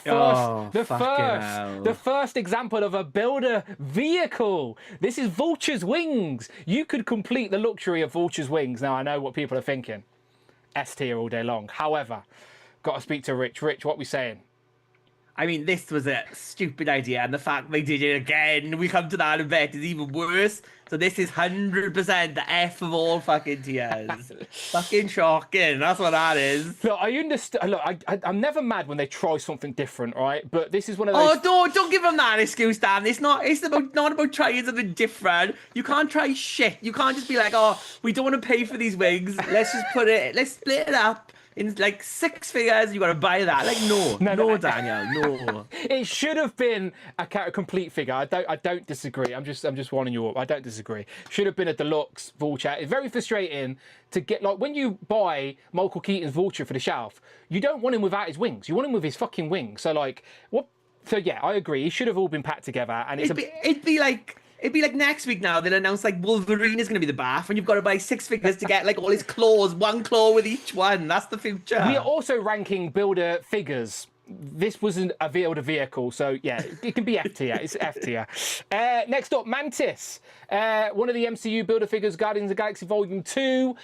first example of a builder vehicle. This is Vulture's wings. You could complete the luxury of Vulture's wings. Now, I know what people are thinking. S tier all day long. However, got to speak to Rich. Rich, what we saying? I mean, this was a stupid idea, and the fact they did it again, we come to that in bet, is even worse. So this is 100% the F of all fucking tiers. Fucking shocking. That's what that is. Look, I understand. Look, I'm never mad when they try something different, right? But this is one of those. Oh, don't give them that excuse, Dan. It's not about trying something different. You can't try shit. You can't just be like, oh, we don't want to pay for these wigs. Let's split it up. In like 6 figures, you got to buy that. Like no, Daniel, no. It should have been a complete figure. I don't disagree. I'm just warning you up. I don't disagree. Should have been a deluxe Vulture. It's very frustrating to get, like, when you buy Michael Keaton's Vulture for the shelf, you don't want him without his wings. You want him with his fucking wings. So like what? So yeah, I agree. He should have all been packed together. And it'd be like next week now they'll announce like Wolverine is going to be the bath and you've got to buy 6 figures to get like all his claws, 1 claw with each one. That's the future. We are also ranking builder figures. This wasn't a builder vehicle, so yeah, it can be F tier. It's F tier. Next up, Mantis. One of the MCU builder figures, Guardians of the Galaxy Volume 2.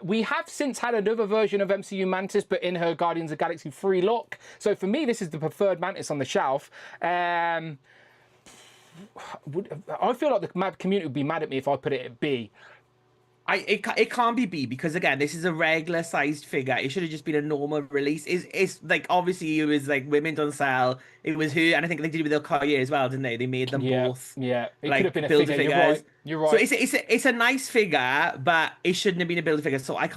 We have since had another version of MCU Mantis, but in her Guardians of the Galaxy 3 look. So for me, this is the preferred Mantis on the shelf. I feel like the community would be mad at me if I put it at B. It can't be B because again, this is a regular sized figure. It should have just been a normal release. It's like obviously it was like women don't sell. It was her, and I think they did it with Okoye as well, didn't they? They made them both. Yeah, it like, could have been a builder figure. figures. You're right. So it's a nice figure, but it shouldn't have been a builder figure. So I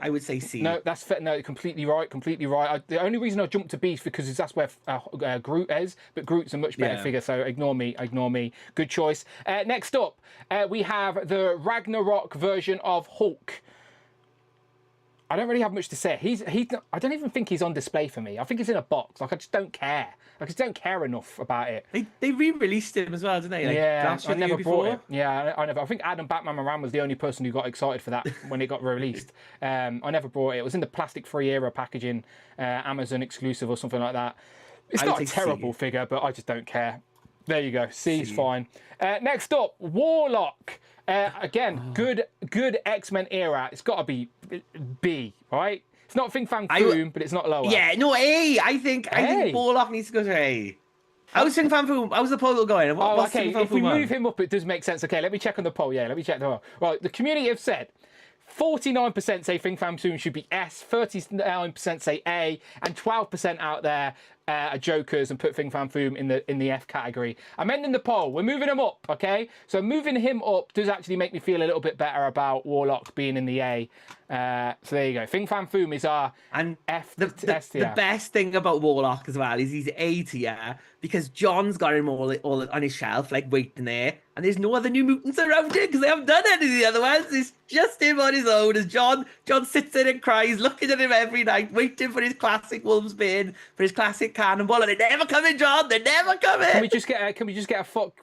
would say C. No, that's fair. No, completely right. The only reason I jumped to B is because that's where Groot is, but Groot's a much better figure. So ignore me. Good choice. Next up, we have the Ragnarok version of Hulk. I don't really have much to say. I don't even think he's on display for me. I think he's in a box. Like, I just don't care. I just don't care enough about it. They re-released him as well, didn't they? Like, yeah, I never bought it. Yeah, I never. I think Adam Batman Moran was the only person who got excited for that when it got released. I never bought it. It was in the plastic-free era packaging, Amazon exclusive or something like that. It's not a terrible figure, but I just don't care. There you go. C's C. fine. Next up, Warlock. Again, good X-Men era. It's got to be B, right? It's not Fing Fang Foom, but it's not lower. Yeah, no, A. I think Warlock needs to go to A. How's Fing Fan Foom? How's the poll going? Okay. If we move him up, it does make sense. Okay, let me check on the poll. Yeah, let me check the poll. Right, the community have said 49% say Fing Fang Foom should be S, 39% say A, and 12% out there are jokers and put Fing Fang Foom in the F category. I'm ending the poll. We're moving him up, okay? So moving him up does actually make me feel a little bit better about Warlock being in the A. So there you go. Fing Fang Foom is our F to S tier. The best thing about Warlock as well is he's A tier because John's got him all on his shelf, like waiting there, and there's no other New Mutants around him because they haven't done any of the other ones. It's just him on his own. As John sits there and cries, looking at him every night, waiting for his classic Wolfsbane, for his classic Cannonball, and they're never coming, John. They're never coming. Can we just get a fuck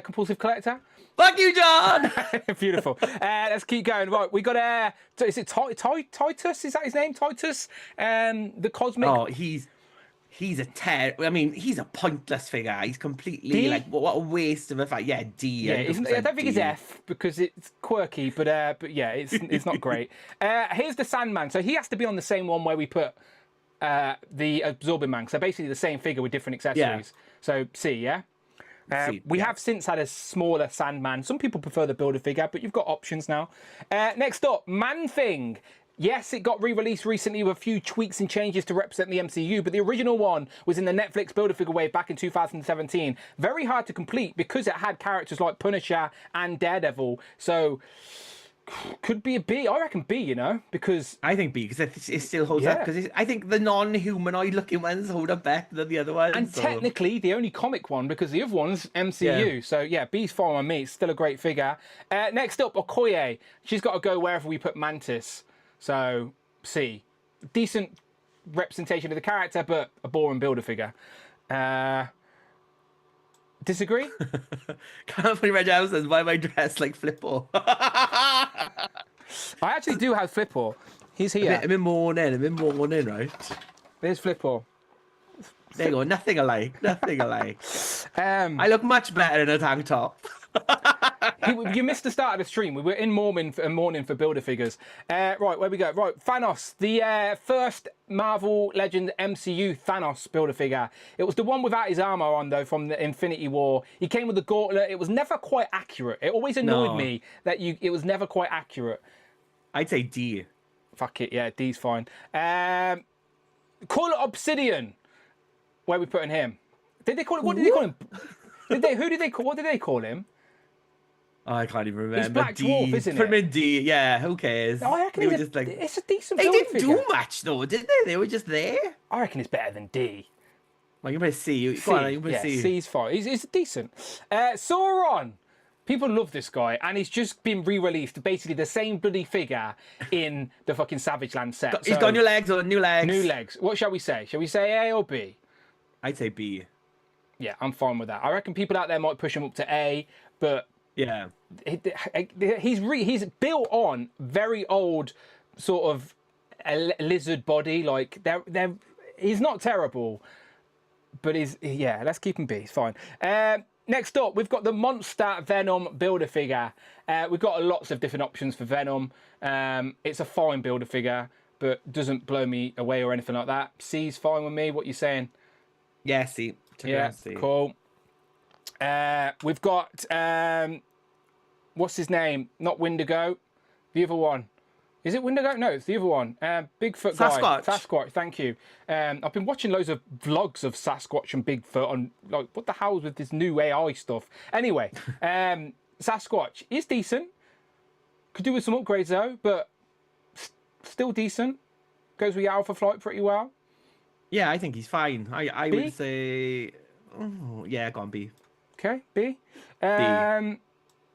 compulsive collector? Fuck you, John. Beautiful. Let's keep going. Right, we got is it Titus? Is that his name? Titus? The cosmic. Oh, he's a I mean, he's a pointless figure. He's completely D? like what a waste of a fight. Yeah, D. Yeah, I don't think it's F because it's quirky, but yeah, it's not great. Here's the Sandman. So he has to be on the same one where we put the Absorbing Man. So basically the same figure with different accessories. Yeah. So C, yeah. We have since had a smaller Sandman. Some people prefer the Build-A-Figure, but you've got options now. Next up, Man-Thing. Yes, it got re-released recently with a few tweaks and changes to represent the MCU, but the original one was in the Netflix Build-A-Figure wave back in 2017. Very hard to complete because it had characters like Punisher and Daredevil. So could be a B. I reckon B, you know, because I think B because it still holds up because I think the non-humanoid looking ones hold up better than the other ones. And technically the only comic one because the other one's MCU. Yeah. So yeah, B's fine on me. It's still a great figure. Next up, Okoye. She's got to go wherever we put Mantis. So C. Decent representation of the character, but a boring Build-A-Figure. Disagree? Can't funny Red House says, why am I dressed like Flippo? I actually do have Flippo. He's here. I'm in mourning, right? There's Flippo. There you go, nothing alike. I look much better in a tank top. You missed the start of the stream. We were in mourning for Build-A-Figures. Right, where we go? Right, Thanos, the first Marvel Legend MCU Thanos Build-A-Figure. It was the one without his armor on, though, from the Infinity War. He came with the gauntlet. It was never quite accurate. It always annoyed me that it was never quite accurate. I'd say D. Fuck it, yeah, D's fine. Call it Obsidian. Where are we putting him? Did they call it? What did they call him? What did they call him? Oh, I can't even remember. It's Black Dwarf, isn't it? Put him in D. Yeah, who cares? No, I reckon it's a decent. They didn't do much though, did they? They were just there. I reckon it's better than D. Well, you better C. Go on, you better C. C's fine. He's decent. Sauron. People love this guy, and he's just been re-released. Basically, the same bloody figure in the fucking Savage Land set. He's got new legs or new legs. New legs. What shall we say? Shall we say A or B? I'd say B. Yeah, I'm fine with that. I reckon people out there might push him up to A, but yeah, he's built on very old sort of a lizard body. Like he's not terrible, but let's keep him B. He's fine. Next up, we've got the Monster Venom Build-A-Figure. We've got lots of different options for Venom. It's a fine Build-A-Figure, but doesn't blow me away or anything like that. C's fine with me. What you saying? Yeah, C. C. Cool. We've got what's his name? Not Wendigo. The other one. Is it Wendigo? No, it's the other one. Bigfoot guy. Sasquatch. Thank you. I've been watching loads of vlogs of Sasquatch and Bigfoot on like what the hell's with this new AI stuff. Anyway, Sasquatch is decent. Could do with some upgrades though, but still decent. Goes with Alpha Flight pretty well. Yeah, I think he's fine. I would say, yeah, go on B. Okay, B.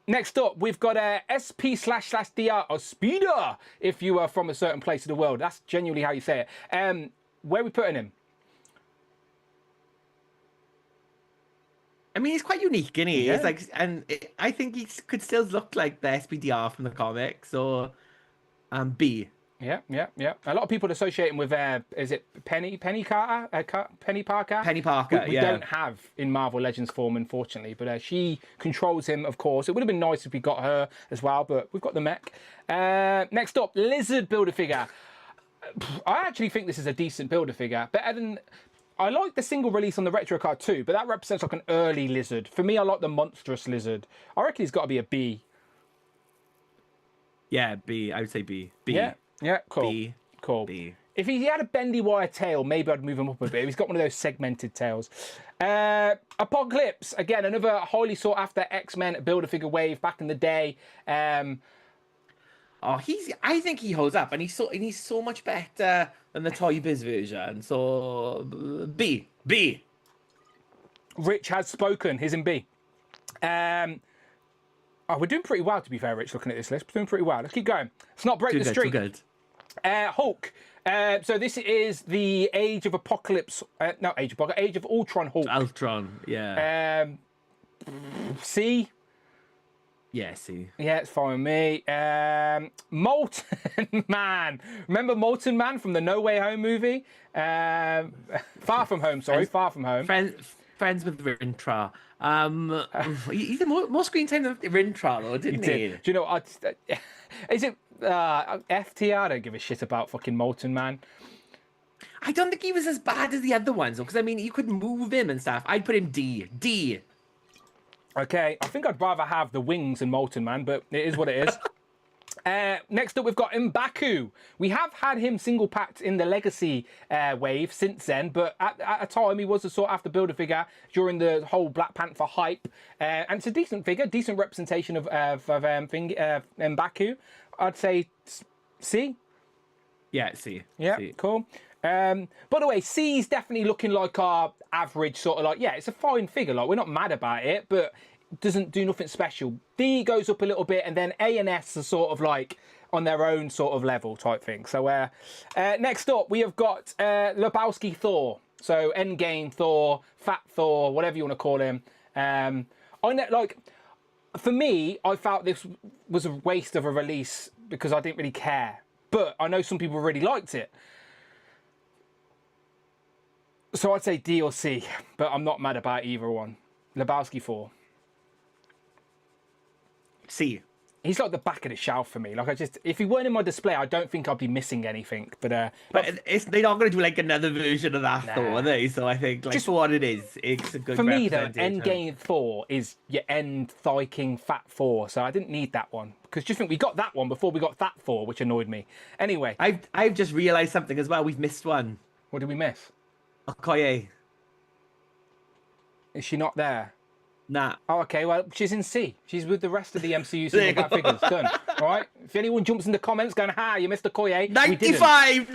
Next up, we've got a SP//DR or Speeder, if you are from a certain place of the world. That's genuinely how you say it. Where are we putting him? I mean, he's quite unique, isn't he? Yeah. It's like, I think he could still look like the SPDR from the comics. So, B. Yeah. A lot of people associate him with, is it Penny Carter? Penny Parker? Penny Parker, we don't have in Marvel Legends form, unfortunately, but she controls him, of course. It would have been nice if we got her as well, but we've got the mech. Next up, Lizard Build-A-Figure. I actually think this is a decent Build-A-Figure, better than... I like the single release on the retro card too, but that represents like an early Lizard. For me, I like the monstrous Lizard. I reckon he's got to be a B. Yeah, B. I would say B. B. Yeah, cool. B. Cool. B. If he had a bendy wire tail, maybe I'd move him up a bit. He's got one of those segmented tails. Apocalypse, again, another highly sought after X-Men Build-A-Figure wave back in the day. I think he holds up, and he's so much better than the Toy Biz version. So B. Rich has spoken. He's in B. We're doing pretty well, to be fair, Rich, looking at this list. We're doing pretty well. Let's keep going. Let's not break the streak. Too good. Hulk. So this is the Age of Apocalypse. Age of Ultron Hulk. Ultron, yeah. C. Yeah, C. Yeah, it's fine with me. Molten Man. Remember Molten Man from the No Way Home movie? Far From Home, sorry. Far From Home. Friends with Rintra. He did more screen time than Rintra, though, didn't he? Do you know, is it FTR? I don't give a shit about fucking Molten Man. I don't think he was as bad as the other ones, though, because, I mean, you could move him and stuff. I'd put him D. Okay, I think I'd rather have the wings than Molten Man, but it is what it is. Next up, we've got M'Baku. We have had him single packed in the Legacy wave since then, but at a time he was a sought after Build-A-Figure during the whole Black Panther hype, and it's a decent figure, decent representation of M'Baku. I'd say C. Yeah, C. Yeah, C. cool. By the way, C's definitely looking like our average sort of like, yeah, it's a fine figure. Like, we're not mad about it, but it doesn't do nothing special. D goes up a little bit, and then A and S are sort of like on their own sort of level type thing. So next up, we have got Lebowski Thor. So Endgame Thor, Fat Thor, whatever you want to call him. For me, I felt this was a waste of a release because I didn't really care. But I know some people really liked it. So I'd say D or C, but I'm not mad about either one. Lebowski 4. C. He's like the back of the shelf for me. Like, if he weren't in my display, I don't think I'd be missing anything. But they're not going to do like another version of that, though, are they? So I think, like, for what it is, it's a good. For me, though, Endgame Thor is your end Viking Fat Thor. So I didn't need that one because just think we got that one before we got Fat Thor, which annoyed me. Anyway, I've just realised something as well. We've missed one. What did we miss? Okoye. Is she not there? Nah. Oh, okay. Well, she's in C. She's with the rest of the MCU single back figures. Done. All right. If anyone jumps in the comments going, you missed Okoye. 95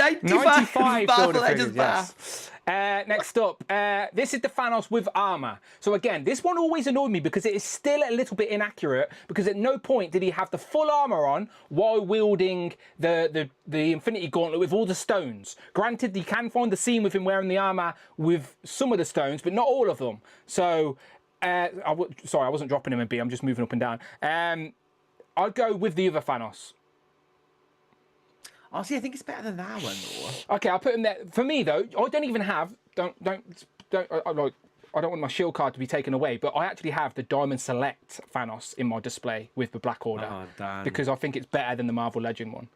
Marvel Legends, yes. Next up, this is the Thanos with armor. So again, this one always annoyed me because it is still a little bit inaccurate because at no point did he have the full armor on while wielding the Infinity Gauntlet with all the stones. Granted, you can find the scene with him wearing the armor with some of the stones, but not all of them. So, sorry, I wasn't dropping him in B. I'm just moving up and down. I'd go with the other Thanos. Oh, see, I think it's better than that one, though. Okay, I'll put him there. For me, though, I don't even have... I don't want my shield card to be taken away, but I actually have the Diamond Select Thanos in my display with the Black Order. Oh, damn. Because I think it's better than the Marvel Legend one.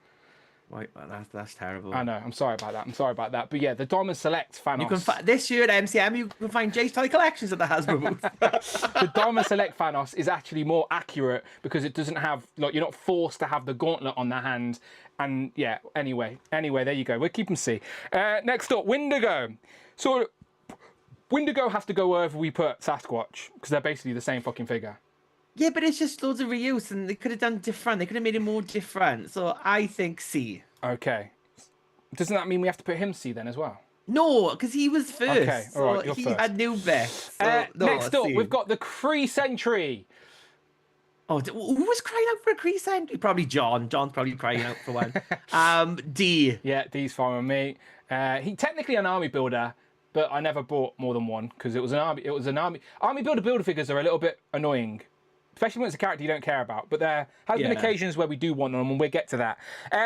Right, that's terrible. I know, I'm sorry about that. But yeah, the Diamond Select Thanos. You can this year at MCM, you can find Jay's Toy Collections at the Hasbro booth. The Diamond Select Thanos is actually more accurate because it doesn't have, like, you're not forced to have the gauntlet on the hand. And yeah, anyway, there you go. We'll keep them C. Next up, Wendigo. So Wendigo has to go wherever we put Sasquatch because they're basically the same fucking figure. Yeah, but it's just loads of reuse, and they could have done different. They could have made it more different. So I think C. Okay. Doesn't that mean we have to put him C then as well? No, because he was first. Okay, all right, you're he first. had new bets. So next up, C. we've got the Kree Sentry. Oh, who was crying out for a Kree Sentry? Probably John. John's probably crying out for one. D. Yeah, D's fine with me. He technically an army builder, but I never bought more than one because it was an army. Army builder figures are a little bit annoying especially when it's a character you don't care about. But there has been Yeah. occasions where we do want them, and we'll get to that.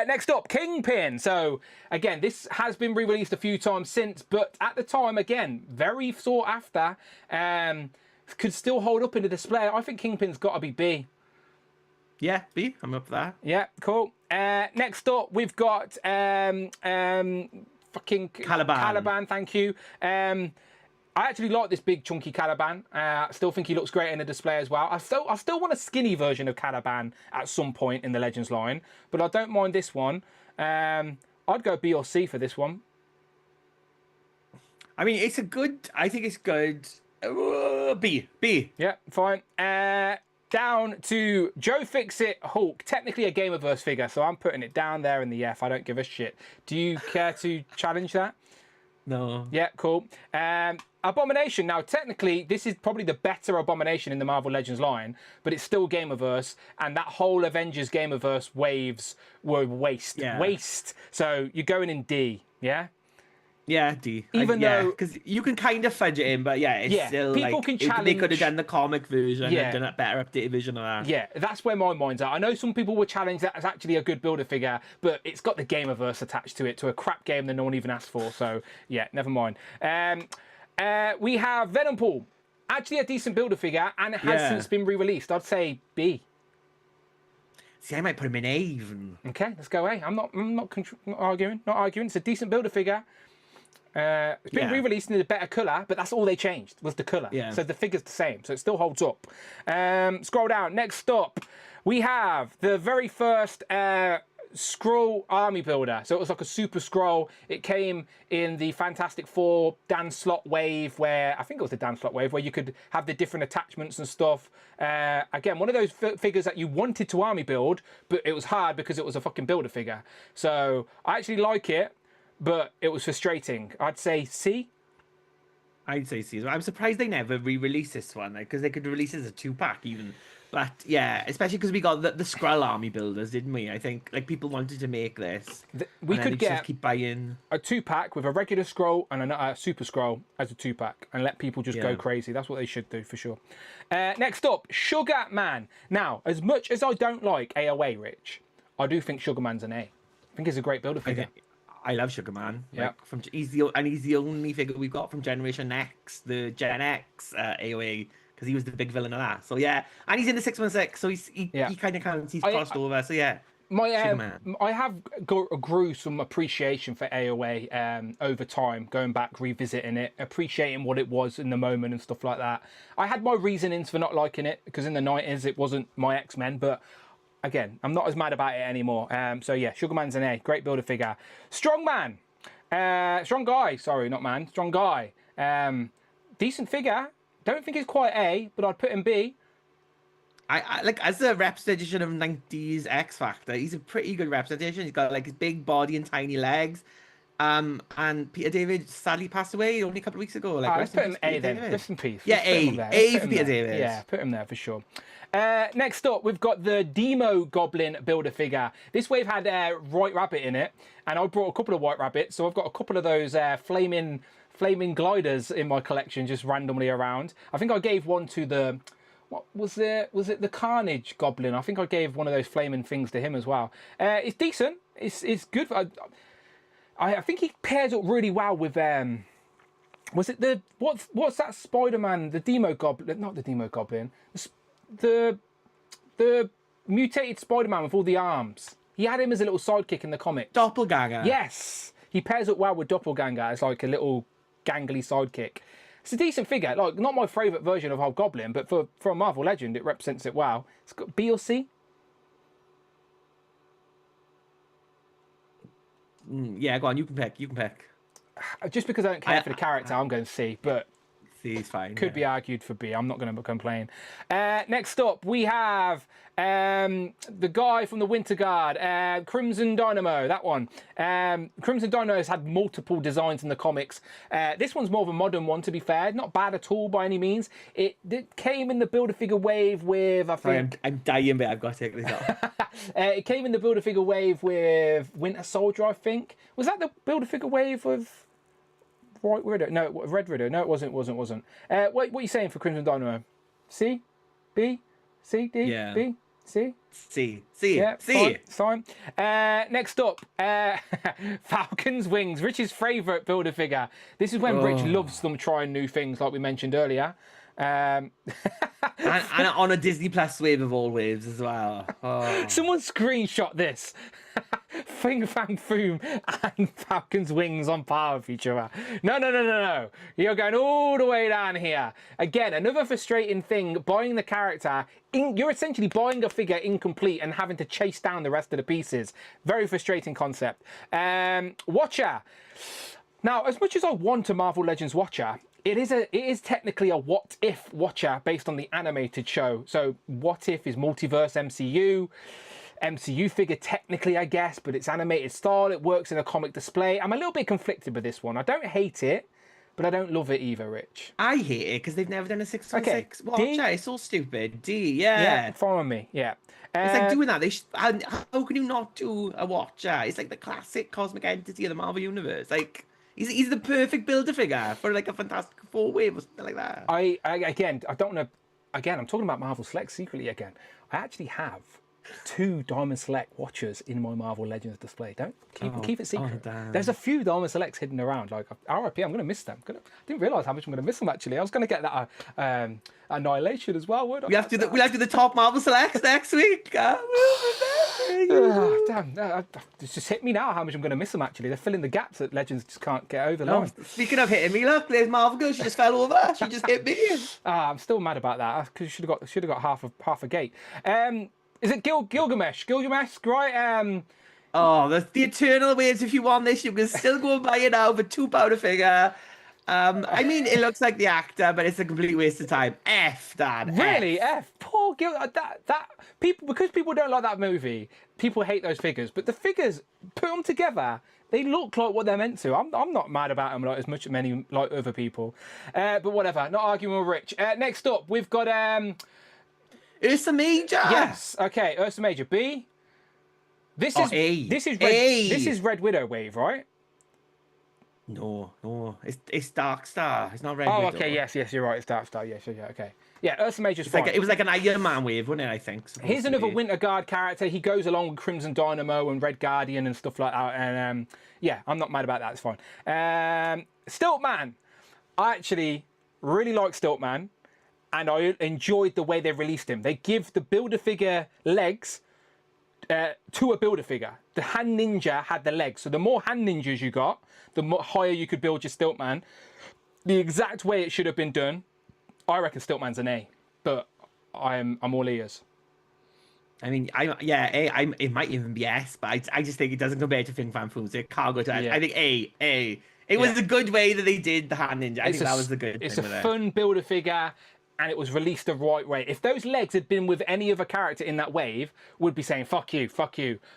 Next up, Kingpin. So again, this has been re-released a few times since, but at the time, again, very sought after. Could still hold up in the display. I think Kingpin's got to be B. Yeah, B. I'm up for that. Yeah, cool. Next up, we've got fucking Caliban. Caliban, thank you. I actually like this big chunky Caliban. I still think he looks great in the display as well. I still want a skinny version of Caliban at some point in the Legends line, but I don't mind this one. I'd go B or C for this one. I mean, it's a good. I think it's good. B. Yeah, fine. Down to Joe Fixit Hulk. Technically a Gamerverse figure, so I'm putting it down there in the F. I don't give a shit. Do you care to challenge that? No. Yeah, cool. Abomination. Now, technically, this is probably the better Abomination in the Marvel Legends line, but it's still Gamerverse, and that whole Avengers Gamerverse waves were waste. Yeah. Waste. So you're going in D, yeah? Yeah, D. Even yeah, though- because you can kind of fudge it in, but yeah, it's Yeah, still people like can they challenge- could have done the comic version Yeah. and done a better updated version of that. Yeah, that's where my mind's at. I know some people would challenge that as actually a good builder figure, but it's got the Gamerverse attached to it, to a crap game that no one even asked for. So, yeah, never mind. We have Venom Pool. Actually a decent builder figure, and it has Yeah. since been re-released. I'd say B. See, I might put him in A even. Okay, let's go A. I'm not arguing. Not arguing. It's a decent builder figure. It's been Yeah. re-released in a better colour, but that's all they changed was the colour. Yeah. So the figure's the same, so it still holds up. Scroll down. Next up, we have the very first Skrull army builder. So it was like a super Skrull. It came in the Fantastic Four Dan Slott wave, where I think it was the Dan Slott wave, where you could have the different attachments and stuff. Again, one of those figures that you wanted to army build, but it was hard because it was a fucking builder figure. So I actually like it, but it was frustrating. I'd say C. I'd say C as well. I'm surprised they never re-released this one, because they could release it as a 2-pack even. But yeah, especially because we got the Skrull army builders, didn't we? I think like people wanted to make this. We and then could they get just keep buying. a 2-pack with a regular Skrull and a super Skrull as a 2-pack, and let people just go Yeah. crazy. That's what they should do for sure. Next up, Sugar Man. Now, as much as I don't like AOA Rich, I do think Sugar Man's an A. I think he's a great builder figure. I love Sugar Man. Yeah. Like, he's the only figure we've got from Generation X, the Gen X AOA, because he was the big villain of that. So yeah, and he's in the 616, so he kind of counts. He's crossed over. So yeah. Sugar Man. I have grew some appreciation for AOA over time, going back, revisiting it, appreciating what it was in the moment and stuff like that. I had my reasonings for not liking it, because in the 90s it wasn't my X-Men, but again, I'm not as mad about it anymore. So yeah, Sugar Man's an A. Great builder figure. Strong Man. Strong Guy. Sorry, not man. Strong Guy. Decent figure. Don't think he's quite A, but I'd put him B. I like, as a representation of 90s X Factor, he's a pretty good representation. He's got like his big body and tiny legs. And Peter David sadly passed away only a couple of weeks ago. Like, Let's put him A then. Rest in peace. Yeah, Let's put him A. there. A Let's for put him Peter there. David. Yeah, put him there for sure. Next up, we've got the Demo Goblin builder figure. This wave had White Rabbit in it, and I brought a couple of White Rabbits, so I've got a couple of those flaming gliders in my collection, just randomly around. I think I gave one to the... What was it? Was it the Carnage Goblin? I think I gave one of those flaming things to him as well. It's decent. It's good. I think he pairs up really well with was it the what's that Spider-Man, the Demo Goblin? Not the Demo Goblin. The mutated Spider-Man with all the arms. He had him as a little sidekick in the comics. Doppelganger. Yes, he pairs up well with Doppelganger as like a little gangly sidekick. It's a decent figure. Like, not my favourite version of Hobgoblin, but for a Marvel Legend, it represents it well. It's got B or C. Yeah, go on. You can pick. Just because I don't care for the character, I'm going C, but C is fine. could be argued for B. I'm not going to complain. Next up, we have the guy from the Winter Guard, Crimson Dynamo, that one. Crimson Dynamo has had multiple designs in the comics. This one's more of a modern one, to be fair. Not bad at all by any means. It came in the Build-A-Figure wave with, I think... Sorry, I'm dying, but I've got to take this off. It came in the Build-A-Figure wave with Winter Soldier, I think. Was that the Build-A-Figure wave with... White Widow? No, Red Widow. No, it wasn't. What are you saying for Crimson Dynamo? C? B? C, D, Yeah. B, C. C. Yeah, C. fine. Next up, Falcon's Wings, Rich's favourite builder-figure. This is when Rich loves them trying new things, like we mentioned earlier. And on a Disney Plus wave of all waves as well. Oh. Someone screenshot this. Fing Fang Foom and Falcon's Wings on par with each other. No. You're going all the way down here. Again, another frustrating thing, buying the character. You're essentially buying a figure incomplete and having to chase down the rest of the pieces. Very frustrating concept. Watcher. Now, as much as I want a Marvel Legends Watcher, it is technically a what if Watcher based on the animated show. So what if is multiverse MCU figure technically, I guess, but it's animated style. It works in a comic display. I'm a little bit conflicted with this one. I don't hate it, but I don't love it either, Rich. I hate it because they've never done a 6 on 6 watcher. D? It's all stupid. D, yeah. Follow me, yeah. It's like doing that. How can you not do a watcher? It's like the classic cosmic entity of the Marvel Universe. Like, he's the perfect builder figure for like a Fantastic Four wave or something like that. I don't want to. Again, I'm talking about Marvel Select secretly again. I actually have 2 Diamond Select Watchers in my Marvel Legends display. Don't keep it secret. There's a few Diamond Selects hidden around. Like RIP, I'm going to miss them. I didn't realise how much I'm going to miss them actually. I was going to get that Annihilation as well. We'll have to do the top Marvel Selects next week. Damn, it's just hit me now how much I'm going to miss them actually. They're filling the gaps that Legends just can't get over the line. Speaking of hitting me, look, there's Marvel Girl. She just fell over. She just hit me. I'm still mad about that because should have got half a gate. Is it Gilgamesh? Gilgamesh, right? The eternal waves. If you want this, you can still go and buy it now for £2 a figure. I mean, it looks like the actor, but it's a complete waste of time. F, Dad. Really? F. Poor Gil. That people, because people don't like that movie, people hate those figures. But the figures, put them together, they look like what they're meant to. I'm not mad about them like as much as many like other people. But whatever. Not arguing with Rich. Next up, we've got Ursa Major. Yes. Okay. Ursa Major. B. This is A. This is Red Widow wave, right? No. It's Dark Star. It's not Red Oh, Widow. okay. Yes. You're right. It's Dark Star. Yes. Yeah. Okay. Yeah. Ursa Major's It's fine. it was like an Iron Man wave, wasn't it? I think. Here's another Winter Guard character. He goes along with Crimson Dynamo and Red Guardian and stuff like that. And yeah, I'm not mad about that. It's fine. Stiltman. I actually really like Stiltman. And I enjoyed the way they released him. They give the Build-A-Figure legs to a Build-A-Figure. The Hand Ninja had the legs. So the more Hand Ninjas you got, the more higher you could build your Stiltman. The exact way it should have been done, I reckon Stiltman's an A. But I'm all ears. I mean, it might even be S, but I just think it doesn't compare to Fing Fan Foods. It can't go to S. Yeah. I think A. It was a good way that they did the Hand Ninja. I think that was the good thing. It's a fun Build-A-Figure. And it was released the right way. If those legs had been with any other character in that wave, would be saying fuck you.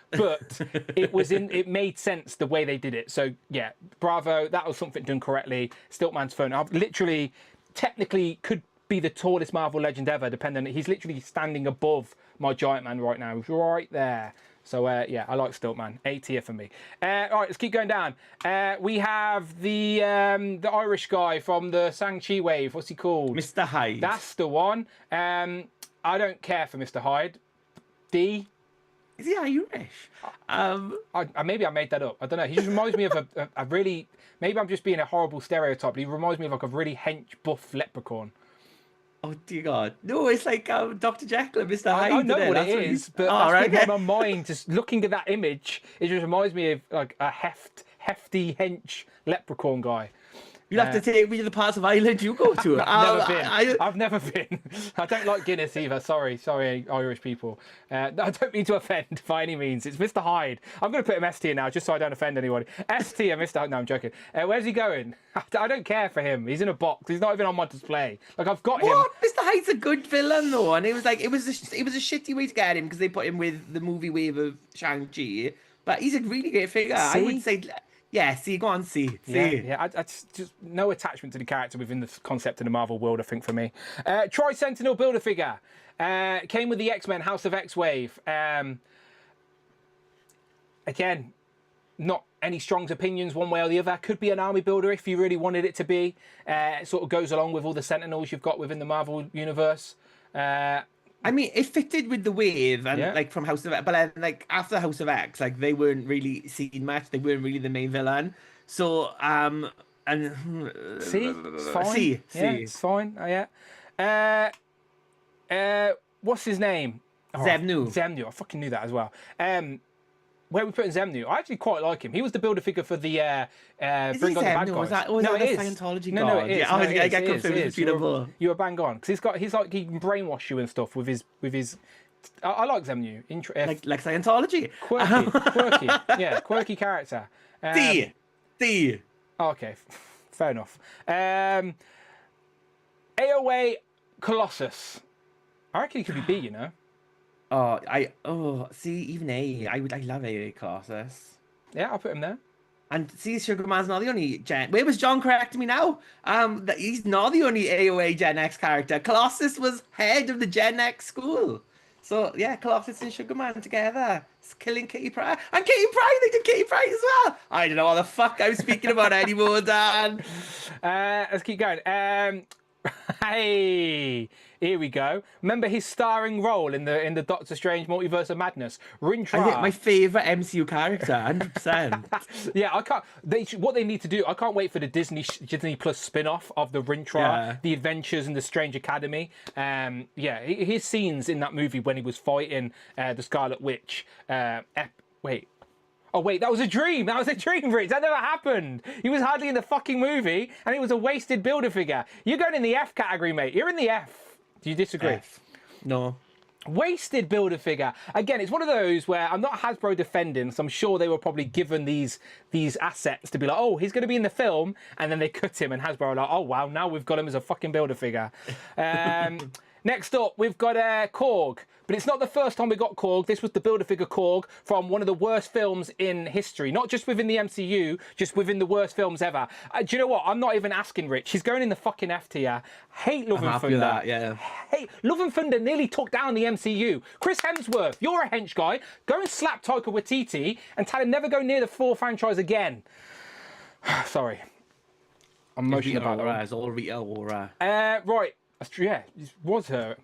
But it made sense the way they did it. So yeah, bravo. That was something done correctly. Stiltman's fun. I've literally, technically, could be the tallest Marvel legend ever. Depending, he's literally standing above my Giant Man right now. He's right there. So yeah, I like Stiltman. A tier for me. All right, let's keep going down. We have the Irish guy from the Shang-Chi wave. What's he called? Mr. Hyde. That's the one. I don't care for Mr. Hyde. D. Is he Irish? Maybe I made that up. I don't know. He just reminds me of a really. Maybe I'm just being a horrible stereotype. But he reminds me of like a really hench buff leprechaun. Oh dear God! No, it's like Dr. Jekyll and Mr. Hyde. I know what it is, but in my mind, just looking at that image, it just reminds me of like a hefty hench leprechaun guy. You'll have to take me to the parts of Ireland you go to. I've never been. I don't like Guinness either. Sorry, Irish people. I don't mean to offend by any means. It's Mr. Hyde. I'm going to put him S tier now, just so I don't offend anybody. S tier, Mr. Hyde. No, I'm joking. Where's he going? I don't care for him. He's in a box. He's not even on my display. Like I've got him. Mr. Hyde's a good villain though, and it was a shitty way to get him because they put him with the movie wave of Shang-Chi. But he's a really great figure. I would say. Yeah, go on, see. Yeah. I just no attachment to the character within the concept in the Marvel world, I think, for me. Tri-Sentinel Build-A-Figure. Came with the X-Men House of X wave. Again, not any strong opinions one way or the other. Could be an army builder if you really wanted it to be. It sort of goes along with all the Sentinels you've got within the Marvel universe. I mean, it fitted with the wave and like from House of X, but then like after House of X, like they weren't really seen much. They weren't really the main villain. So and See, it's fine. See, it's fine. What's his name? Zemnu. I fucking knew that as well. Where are we putting Zemnu? I actually quite like him. He was the builder figure for the Bring On the Bad Guys. No, it is. Scientology god? No, it is. Yeah, I get confused between the both. You were bang on because he's like he can brainwash you and stuff with his. I like Zemnu. Like Scientology. Quirky. Yeah, quirky character. D. Oh, okay, fair enough. AOA Colossus. I reckon he could be B, you know. See, even I love A Colossus. Yeah, I'll put him there. And see, Sugar Man's not the only Gen. Where was John correcting me now? That he's not the only AOA Gen X character. Colossus was head of the Gen X school. So yeah, Colossus and Sugar Man together, it's killing Kitty Pryde. And Kitty Pryde, they did Kitty Pryde as well. I don't know what the fuck I'm speaking about anymore, Dan. Let's keep going. Hey, here we go. Remember his starring role in the Doctor Strange Multiverse of Madness? Rintrah. I think my favourite MCU character, 100%. Yeah, I can't. What they need to do, I can't wait for the Disney Plus spin-off of the Rintrah, the Adventures in the Strange Academy. Yeah, his scenes in that movie when he was fighting the Scarlet Witch. Wait. Oh, wait, that was a dream. That was a dream, Rich. That never happened. He was hardly in the fucking movie, and it was a wasted Build-A-Figure. You're going in the F category, mate. You're in the F. Do you disagree? F. No. Wasted Build-A-Figure. Again, it's one of those where I'm not Hasbro defending, so I'm sure they were probably given these assets to be like, oh, he's going to be in the film, and then they cut him, and Hasbro are like, oh, wow, now we've got him as a fucking Build-A-Figure. Next up, we've got Korg. But it's not the first time we got Korg. This was the Build-A-Figure Korg from one of the worst films in history. Not just within the MCU, just within the worst films ever. Do you know what? I'm not even asking, Rich. He's going in the fucking F tier. Hate Love and Thunder. That, yeah. Hey, Love and Thunder nearly took down the MCU. Chris Hemsworth, you're a hench guy. Go and slap Taika Waititi and tell him never go near the Thor franchise again. Sorry. I'm emotional about that. It's all Rita Ora. Right. Yeah, it was her.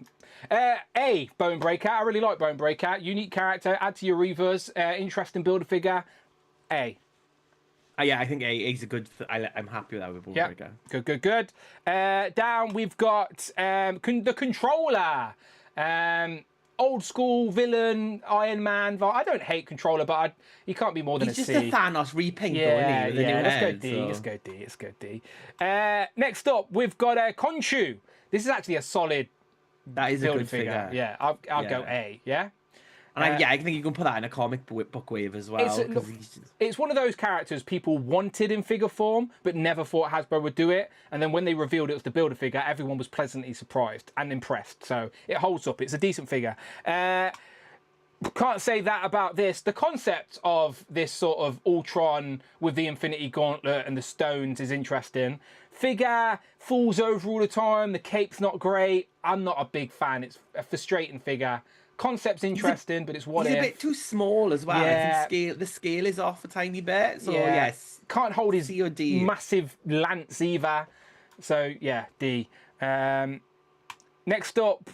Bone Breaker. I really like Bone Breaker. Unique character. Add to your Reavers. Interesting Build-A-Figure. A. Yeah, I think A. A's a good. I'm happy with that with Bone Breaker. Good. Down we've got the Controller. Old school villain, Iron Man. I don't hate Controller, but he can't be more than He's a just C. a Thanos repaint, yeah, though, yeah. Let's go D. Next up, we've got Khonshu. This is actually a solid. That is a good figure. Yeah, I'll go A. Yeah. And I think you can put that in a comic book wave as well. It's one of those characters people wanted in figure form, but never thought Hasbro would do it. And then when they revealed it was the Build-A-Figure, everyone was pleasantly surprised and impressed. So it holds up. It's a decent figure. Can't say that about this. The concept of this sort of Ultron with the Infinity Gauntlet and the stones is interesting. Figure falls over all the time. The cape's not great. I'm not a big fan. It's a frustrating figure. Concept's interesting, but it's what he's if. a bit too small as well. Yeah. The scale is off a tiny bit. So yes, can't hold his COD. Massive lance either. So yeah, D. Next up,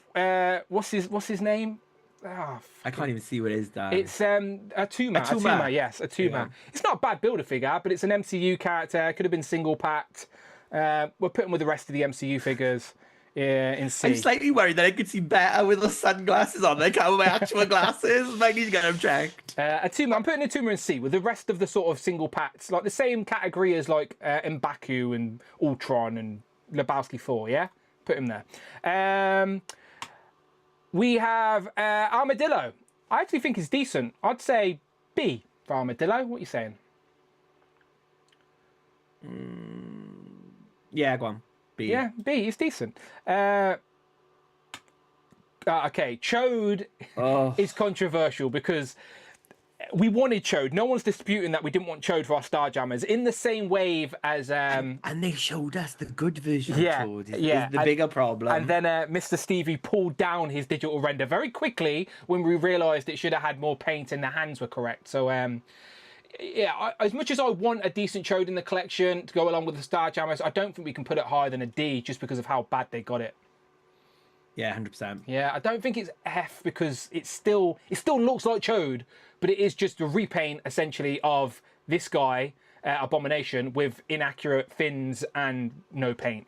what's his name? Oh, I can't even see what it is, Dan. It's Atuma. Yes, Atuma. Yeah. It's not a bad Build-A-Figure, but it's an MCU character. Could have been single packed. We'll put him with the rest of the MCU figures. In C. I'm slightly worried that I could see better with the sunglasses on. They can't wear my actual glasses. Might need to get them checked. Atuma, I'm putting Atuma in C with the rest of the sort of single packs, like the same category as like M'Baku and Ultron and Lebowski 4. Yeah, put him there. We have Armadillo. I actually think he's decent. I'd say B for Armadillo. What are you saying? Yeah, go on. B. Yeah, B. He's decent. Okay, Chode is controversial because we wanted Chode. No one's disputing that we didn't want Chode for our Starjammers. In the same wave as... And they showed us the good version of Chode. Is the bigger problem. And then Mr. Stevie pulled down his digital render very quickly when we realised it should have had more paint and the hands were correct. So... yeah, as much as I want a decent Chode in the collection to go along with the Starjammers, I don't think we can put it higher than a D just because of how bad they got it. Yeah, 100%. Yeah, I don't think it's F because it still looks like Chode, but it is just a repaint essentially of this guy, Abomination, with inaccurate fins and no paint.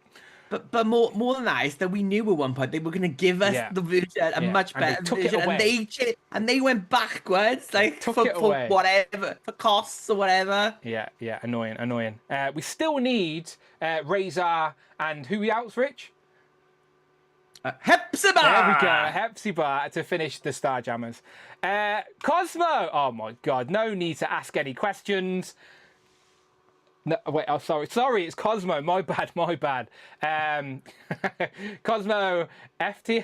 But more than that is that we knew at one point they were going to give us Yeah. the version, a much And they better took it version, away. and they went backwards, like took for it away. whatever, for costs or whatever. Yeah, annoying. We still need Razor and who else, Rich? Hepzibah! There we go, Hepzibah to finish the Starjammers. Cosmo! Oh my god, no need to ask any questions. No, wait, oh, sorry, it's Cosmo. My bad. Cosmo, FT.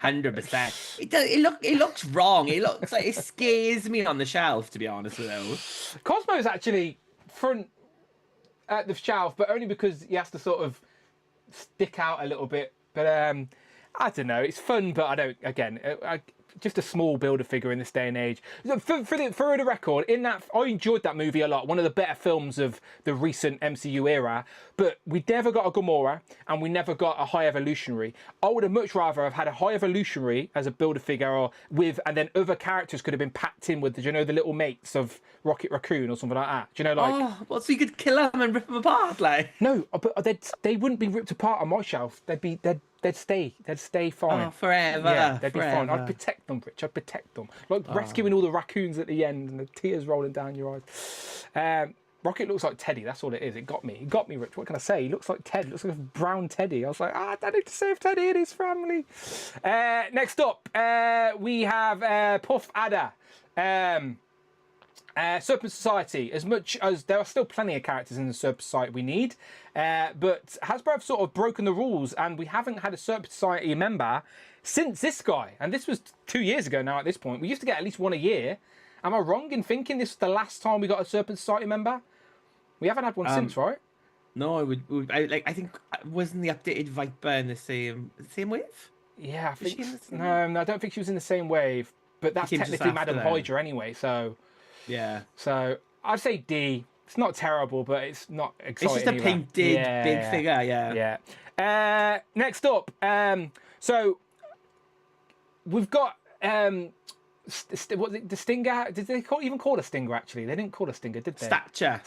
100%. It looks wrong. It looks like it scares me on the shelf, to be honest with you. Cosmo is actually front at the shelf, but only because he has to sort of stick out a little bit. But I don't know. It's fun, but I don't. Again, just a small builder figure in this day and age. For the record, in that I enjoyed that movie a lot. One of the better films of the recent MCU era. But we never got a Gamora, and we never got a High Evolutionary. I would have much rather have had a High Evolutionary as a builder figure, and then other characters could have been packed in with, the little mates of Rocket Raccoon or something like that. Do you know, like? So you could kill them and rip them apart, like? No, but they wouldn't be ripped apart on my shelf. They'd stay fine. Oh, forever. Yeah, they'd forever. be fine. I'd protect them, Rich. I'd protect them. Like rescuing all the raccoons at the end and the tears rolling down your eyes. Rocket looks like Teddy. That's all it is. It got me, Rich. What can I say? He looks like Ted. He looks like a brown Teddy. I was like, I need to save Teddy and his family. Next up, we have Puff Adder. Serpent Society, as much as there are still plenty of characters in the Serpent Society we need, but Hasbro have sort of broken the rules and we haven't had a Serpent Society member since this guy. And this was 2 years ago now at this point. We used to get at least one a year. Am I wrong in thinking this was the last time we got a Serpent Society member? We haven't had one since, right? No, I think wasn't the updated Viper in the same wave? Yeah, I think no, I don't think she was in the same wave. But that's technically Madam Hydra anyway, so yeah. So I'd say D. It's not terrible, but it's not exciting. It's just a painted big figure, yeah. Next up, so we've got the Stinger. Did they even call it a Stinger? Actually, they didn't call it a Stinger, did they? Stature.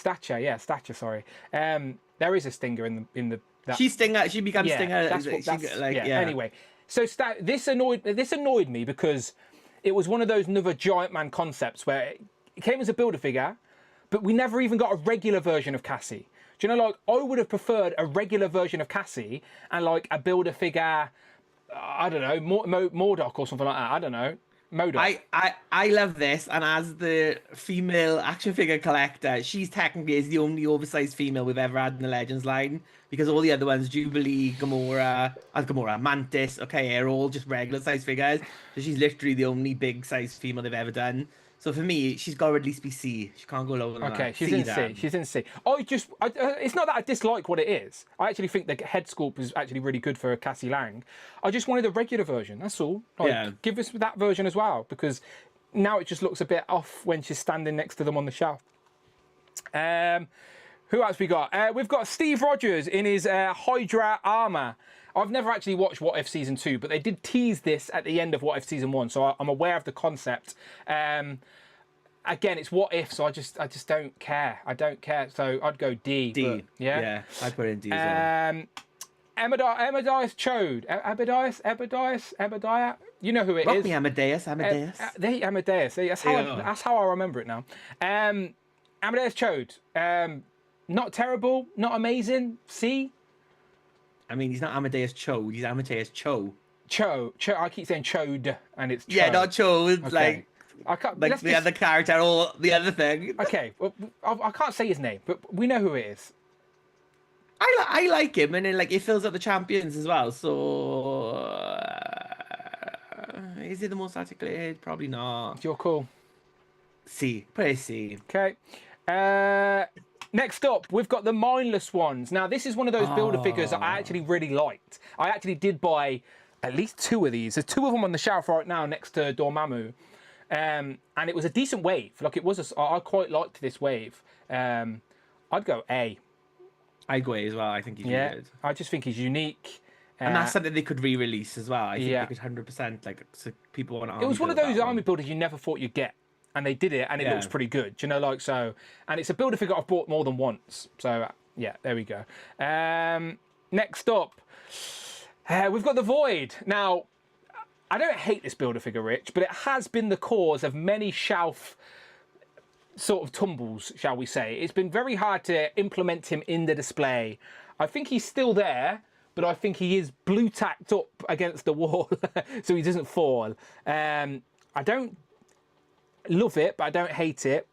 Sorry. There is a Stinger in the. She's Stinger. She becomes Stinger. Anyway, so this annoyed me because it was one of those another Giant Man concepts where it came as a builder figure, but we never even got a regular version of Cassie. Do you know, like, I would have preferred a regular version of Cassie and like a builder figure, I don't know, Mordock or something like that. I don't know. MODOK. I love this, and as the female action figure collector, she's technically is the only oversized female we've ever had in the Legends line, because all the other ones, Jubilee, Gamora, Mantis, okay, are all just regular size figures. So she's literally the only big size female they've ever done. So for me, she's got to at least be C. She can't go lower than that. Okay, she's in C. She's in C. It's not that I dislike what it is. I actually think the head sculpt is actually really good for Cassie Lang. I just wanted a regular version. That's all. Give us that version as well, because now it just looks a bit off when she's standing next to them on the shelf. Who else we got? We've got Steve Rogers in his Hydra armor. I've never actually watched What If Season 2, but they did tease this at the end of What If Season 1, so I'm aware of the concept. Again, it's What If, so I just don't care. I don't care, so I'd go D. D. But, yeah? Yeah, I'd put it in D as well. Amadeus Chode. Abadiah? You know who it is. Amadeus. Amadeus. That's how I remember it now. Amadeus Chode. Not terrible, not amazing. C. I mean, he's not Amadeus Cho. He's Amadeus Cho. Cho. I keep saying Chode, and it's Cho. Yeah, not Cho. It's okay. Other character or the other thing. Okay, well, I can't say his name, but we know who it is. I like him, and then it fills up the champions as well. So is he the most articulated? Probably not. You're cool. C. Put a C. Okay. Next up, we've got the mindless ones. Now, this is one of those builder figures that I actually really liked. I actually did buy at least 2 of these. There's 2 of them on the shelf right now next to Dormammu. And it was a decent wave. I quite liked this wave. I'd go A. I'd go A as well. I think he's good. I just think he's unique. And that's something they could re-release as well. I think Yeah. they could 100% like so people want. It was one of those army builders you never thought you'd get, and they did it, and it Yeah. looks pretty good. Do you know, like so. And it's a builder figure I've bought more than once. So yeah, there we go. Next up, we've got the Void. Now, I don't hate this builder figure, Rich, but it has been the cause of many shelf sort of tumbles, shall we say. It's been very hard to implement him in the display. I think he's still there, but I think he is blue tacked up against the wall so he doesn't fall. I don't love it, but I don't hate it.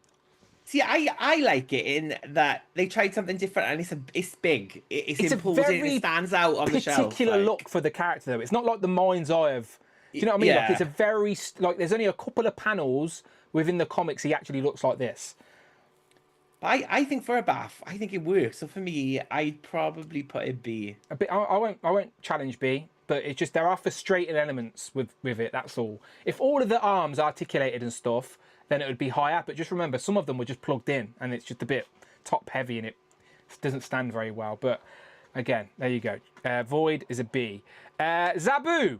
See, I like it in that they tried something different, and it's big. It's imposing. It stands out on the shelf. Particular look for the character, though. It's not like the mind's eye of. Do you know what I mean? Yeah. Like it's a very like. There's only a couple of panels within the comics. He actually looks like this. I think for a bath, I think it works. So for me, I'd probably put a B. A bit. I won't challenge B, but it's just there are frustrating elements with it. That's all. If all of the arms articulated and stuff, then it would be higher. But just remember, some of them were just plugged in, and it's just a bit top heavy, and it doesn't stand very well. But again, there you go. Void is a B. Zabu.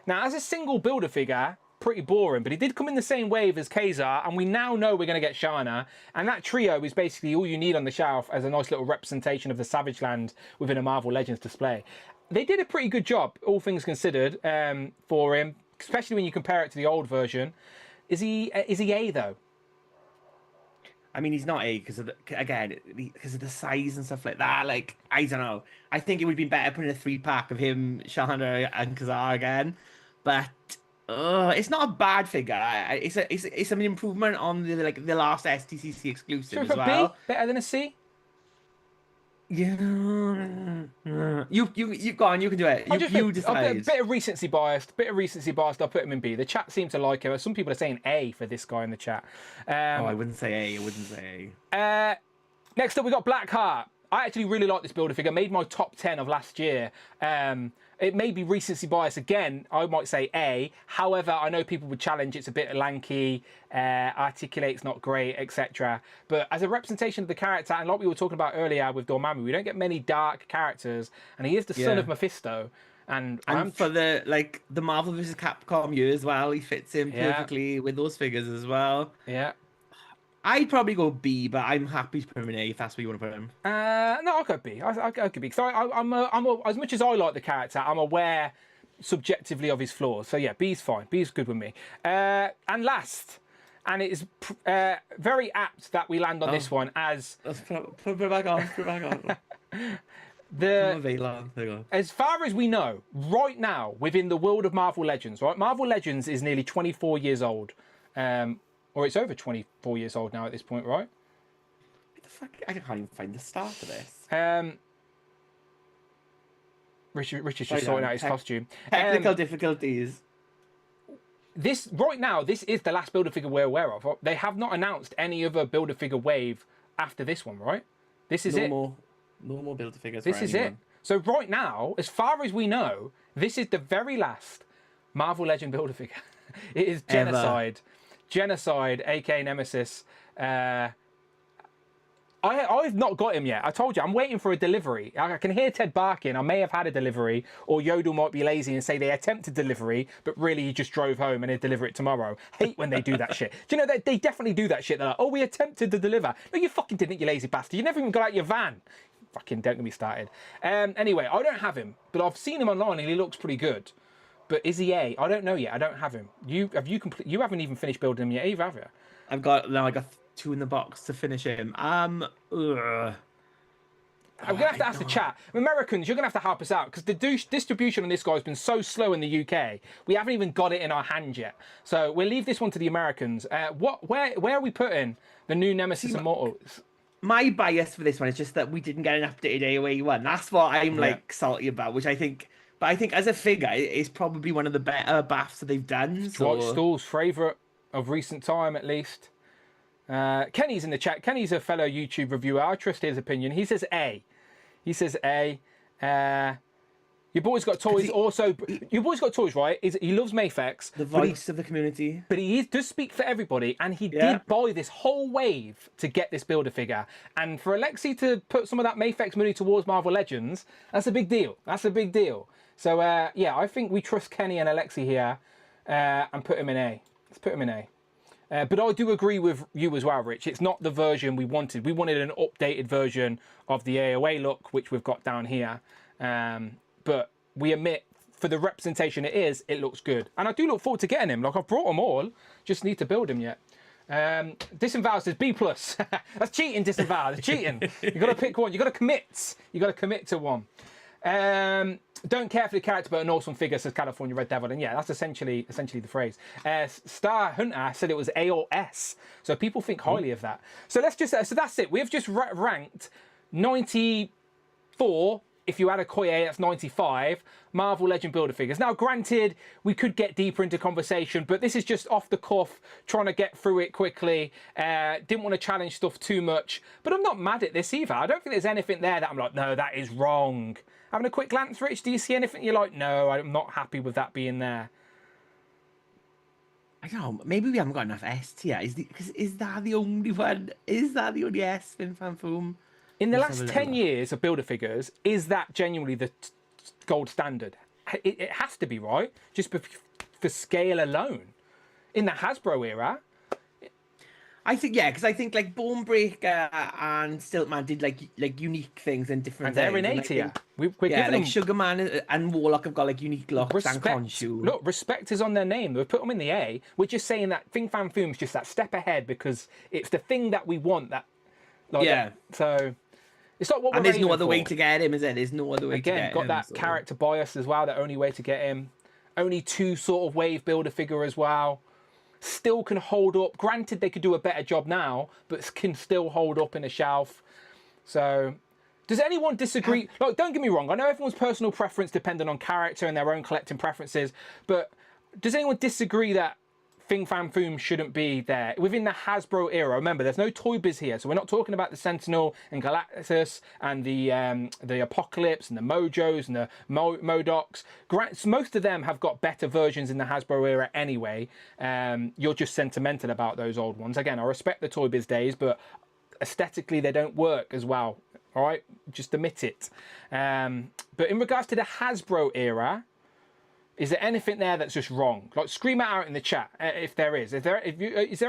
Now, as a single builder figure, pretty boring, but he did come in the same wave as Kazar, and we now know we're going to get Shana, and that trio is basically all you need on the shelf as a nice little representation of the Savage Land within a Marvel Legends display. They did a pretty good job, all things considered, for him, especially when you compare it to the old version. Is he A, though? I mean, he's not A because of the size and stuff like that. Like, I don't know. I think it would be better putting a 3-pack of him, Shana, and Kazar again. But it's not a bad figure. It's an improvement on the last STCC exclusive as well. B better than a C? Yeah, you go on. You can do it. You decide. A bit of recency bias. I'll put him in B. The chat seems to like him. Some people are saying A for this guy in the chat. I wouldn't say A. Next up, we got Blackheart. I actually really like this builder figure. Made my top 10 of last year. It may be recency bias again. I might say A. However, I know people would challenge it's a bit lanky, articulate's not great, etc. But as a representation of the character, and like we were talking about earlier with Dormammu, we don't get many dark characters, and he is the son of Mephisto. And for the Marvel vs. Capcom year as well, he fits in perfectly with those figures as well. Yeah. I'd probably go B, but I'm happy to put him in A if that's where you want to put him. No, I'll go B. I'll go B. Because I'm as much as I like the character, I'm aware subjectively of his flaws. So yeah, B's fine. B's good with me. And last, and it is very apt that we land on this one as... Put it back on. As far as we know, right now, within the world of Marvel Legends, right? Marvel Legends is nearly 24 years old. Or it's over 24 years old now at this point, right? What the fuck? I can't even find the start of this. Richard's just sorting out his costume. Technical difficulties. This right now, this is the last builder figure we're aware of. They have not announced any other builder figure wave after this one, right? This is it. No more builder figures. This is it. So right now, as far as we know, this is the very last Marvel Legend builder figure. It is Genocide. Genocide, aka Nemesis. I've not got him yet. I told you, I'm waiting for a delivery. I can hear Ted barking. I may have had a delivery, or Yodel might be lazy and say they attempted delivery, but really he just drove home and he'll deliver it tomorrow. Hate when they do that shit. Do you know, they definitely do that shit. They're like, oh, we attempted to deliver. No, you fucking didn't, you lazy bastard. You never even got out your van. Fucking don't get me started. Anyway, I don't have him, but I've seen him online and he looks pretty good. But is he A? I don't know yet. I don't have him. You haven't even finished building him yet either, have you? I got 2 in the box to finish him. I'm gonna have to ask the chat. Americans, you're gonna have to help us out because the distribution on this guy has been so slow in the UK. We haven't even got it in our hand yet. So we'll leave this one to the Americans. Where are we putting the new Nemesis Immortals? My bias for this one is just that we didn't get an updated AOA one. That's what I'm salty about, which I think. But I think as a figure, it's probably one of the better baths that they've done. Dwight Stall's favourite of recent time, at least. Kenny's in the chat. Kenny's a fellow YouTube reviewer. I trust his opinion. He says A. Your boy's got toys. Your boy's got toys, right? He loves Mafex. The voice of the community. But he does speak for everybody, and he did buy this whole wave to get this builder figure. And for Alexi to put some of that Mafex money towards Marvel Legends, that's a big deal. So yeah, I think we trust Kenny and Alexi here and put him in A. Let's put him in A. But I do agree with you as well, Rich. It's not the version we wanted. We wanted an updated version of the AOA look, which we've got down here. But we admit, for the representation it looks good. And I do look forward to getting him. Like, I've brought them all, just need to build him yet. Disavow says B+. That's cheating, Disavow. That's cheating. You've got to pick one. You've got to commit. You've got to commit to one. Don't care for the character, but an awesome figure, says California Red Devil. And yeah, that's essentially the phrase. Star Hunter said it was A or S. So people think highly of that. So let's just, so that's it. We've just ranked 94. If you add a Koye, that's 95 Marvel Legend Builder figures. Now, granted, we could get deeper into conversation, but this is just off the cuff, trying to get through it quickly. Didn't want to challenge stuff too much, but I'm not mad at this either. I don't think there's anything there that I'm like, no, that is wrong. Having a quick glance, Rich, do you see anything you're like, no, I'm not happy with that being there? I don't know. Maybe we haven't got enough S tier. Is that the only one? Is that the only S in Fanfoom? In the last 10 years of Builder figures, is that genuinely the gold standard? It has to be, right? Just for scale alone. In the Hasbro era. I think, yeah, because I think like Bonebreaker and Stiltman did like unique things and different and they're in A tier. We're giving them... Sugarman and Warlock have got like unique looks and Khonshu. Look, respect is on their name. We've put them in the A. We're just saying that Thing Fan Foom's just that step ahead because it's the thing that we want. That, like, yeah. So it's like what we're and there's no other for. way to get him, is there? There's no other way to get him. Again, got that character bias as well. The only way to get him. Only 2 sort of wave builder figure as well. Still can hold up. Granted, they could do a better job now, but can still hold up in a shelf. So, does anyone disagree? Like, don't get me wrong. I know everyone's personal preference dependent on character and their own collecting preferences, but does anyone disagree that Thing Fan Foom shouldn't be there within the Hasbro era? Remember, there's no Toy Biz here, so we're not talking about the Sentinel and Galactus and the Apocalypse and the Mojos and the Modocs. Most of them have got better versions in the Hasbro era anyway. You're just sentimental about those old ones. Again, I respect the Toy Biz days, but aesthetically they don't work as well. All right, just admit it. But in regards to the Hasbro era, is there anything there that's just wrong? Like, scream it out in the chat if there is. Is there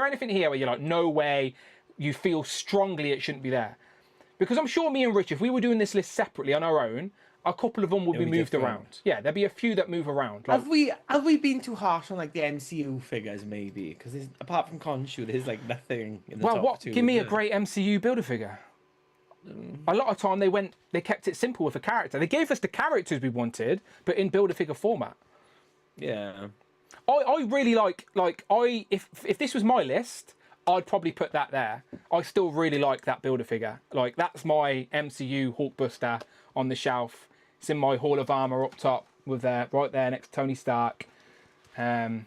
anything here where you're like, no way, you feel strongly it shouldn't be there? Because I'm sure me and Rich, if we were doing this list separately on our own, a couple of them would be moved around. Yeah, there'd be a few that move around. Like, have we been too harsh on like the MCU figures maybe? Because apart from Khonshu, there's like nothing in the top two. Give me a great MCU builder figure. A lot of time they kept it simple with a character. They gave us the characters we wanted, but in builder figure format. Yeah, I really like if this was my list, I'd probably put that there. I still really like that builder figure. Like, that's my MCU Hulkbuster on the shelf. It's in my Hall of Armor up top with right there next to Tony Stark. I'd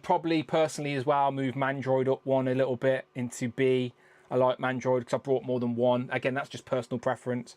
probably personally as well move Mandroid up one a little bit into B. I like Mandroid because I brought more than one. Again, that's just personal preference.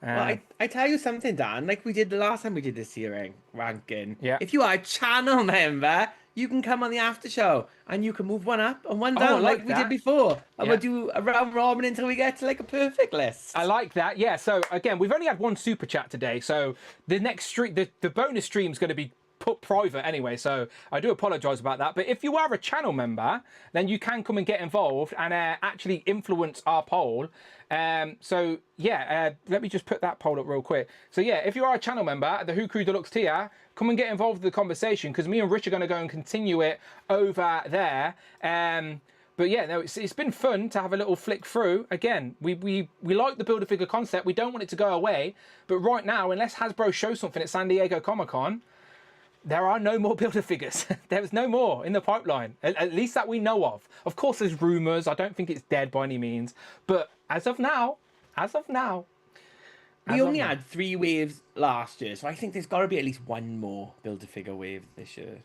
Well, I tell you something, Dan. Like we did the last time we did this year ranking. Yeah. If you are a channel member, you can come on the after show and you can move one up and one down like we did before. And we'll do a round robin until we get to like a perfect list. I like that. Yeah. So again, we've only had one super chat today. So the next stream, the bonus stream is going to be put private anyway, so I do apologize about that. But if you are a channel member, then you can come and get involved and actually influence our poll. So yeah, let me just put that poll up real quick. So yeah, if you are a channel member, the Who Crew Deluxe tier, come and get involved with the conversation, because me and Rich are going to go and continue it over there. But yeah, no, it's been fun to have a little flick through. Again, we like the Build-A-Figure concept. We don't want it to go away. But right now, unless Hasbro shows something at San Diego Comic-Con, there are no more Build-A-Figures. There's no more in the pipeline, at least that we know of. Of course, there's rumours. I don't think it's dead by any means. But as of now, we only had 3 waves last year, so I think there's got to be at least one more Build-A-Figure wave this year.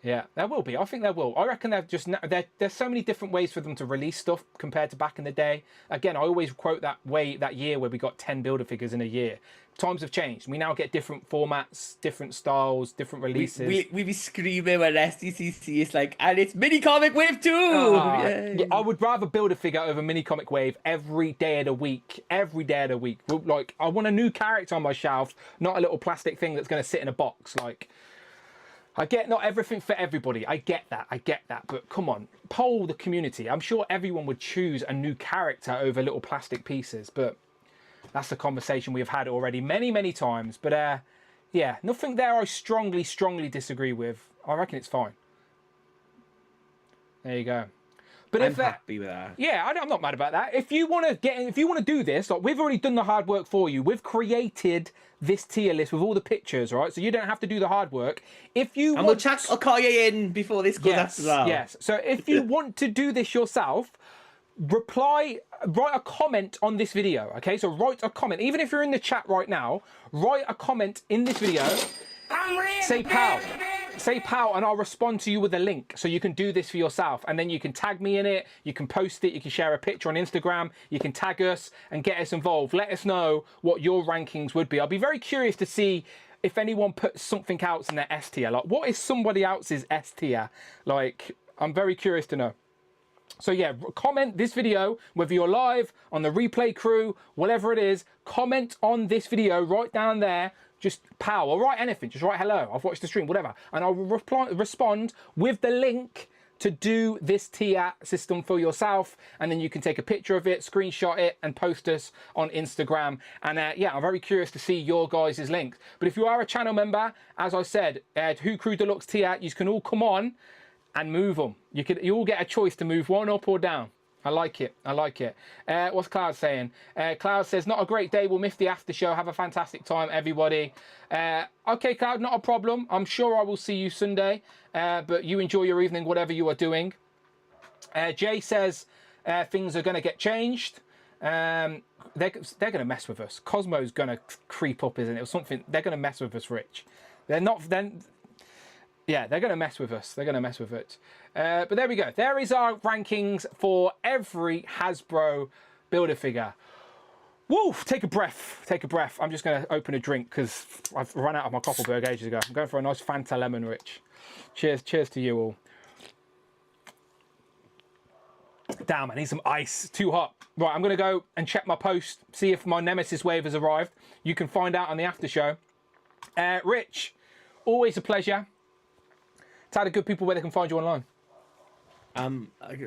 Yeah, there will be. I think there will. I reckon there's so many different ways for them to release stuff compared to back in the day. Again, I always quote that year where we got 10 Build-A-Figures in a year. times have changed. We now get different formats, different styles, different releases. We be screaming when SDCC is like, and it's mini comic wave 2. Yeah, I would rather build a figure over mini comic wave every day of the week. Every day of the week. Like, I want a new character on my shelf, not a little plastic thing that's going to sit in a box. Like, I get not everything for everybody. I get that. But come on, poll the community. I'm sure everyone would choose a new character over little plastic pieces. But that's a conversation we've had already many, many times. But yeah, nothing there I strongly, strongly disagree with. I reckon it's fine. There you go. But I'm happy with that. Yeah, I'm not mad about that. If you want to do this, like, we've already done the hard work for you. We've created this tier list with all the pictures, right? So you don't have to do the hard work. If you we'll chuck Okoye in before this goes up as well. Yes. So if you want to do this yourself, write a comment on this video, okay? So write a comment. Even if you're in the chat right now, write a comment in this video. Say pow. Say pow, and I'll respond to you with a link so you can do this for yourself. And then you can tag me in it, you can post it, you can share a picture on Instagram, you can tag us and get us involved. Let us know what your rankings would be. I'll be very curious to see if anyone puts something else in their S tier. Like, what is somebody else's S tier? Like, I'm very curious to know. So yeah, comment this video, whether you're live, on the replay crew, whatever it is, comment on this video right down there. Just pow, or write anything, just write hello, I've watched the stream, whatever. And I'll respond with the link to do this tier system for yourself. And then you can take a picture of it, screenshot it, and post us on Instagram. And yeah, I'm very curious to see your guys' links. But if you are a channel member, as I said, Who Crew Deluxe tier, you can all come on and move them. You all get a choice to move one up or down. I like it. What's Cloud saying? Cloud says, not a great day. We'll miss the after show. Have a fantastic time, everybody. Okay, Cloud, not a problem. I'm sure I will see you Sunday. But you enjoy your evening, whatever you are doing. Jay says, things are going to get changed. They're going to mess with us. Cosmo's going to creep up, isn't it? Or something. They're going to mess with us, Rich. They're not... Yeah, they're going to mess with us. They're going to mess with it. But there we go. There is our rankings for every Hasbro Build-A-Figure. Woo! Take a breath. Take a breath. I'm just going to open a drink because I've run out of my Koppelberg ages ago. I'm going for a nice Fanta Lemon, Rich. Cheers. Cheers to you all. Damn, I need some ice. Too hot. Right, I'm going to go and check my post, see if my Nemesis wave has arrived. You can find out on the after show. Rich, always a pleasure. Tell the good people where they can find you online.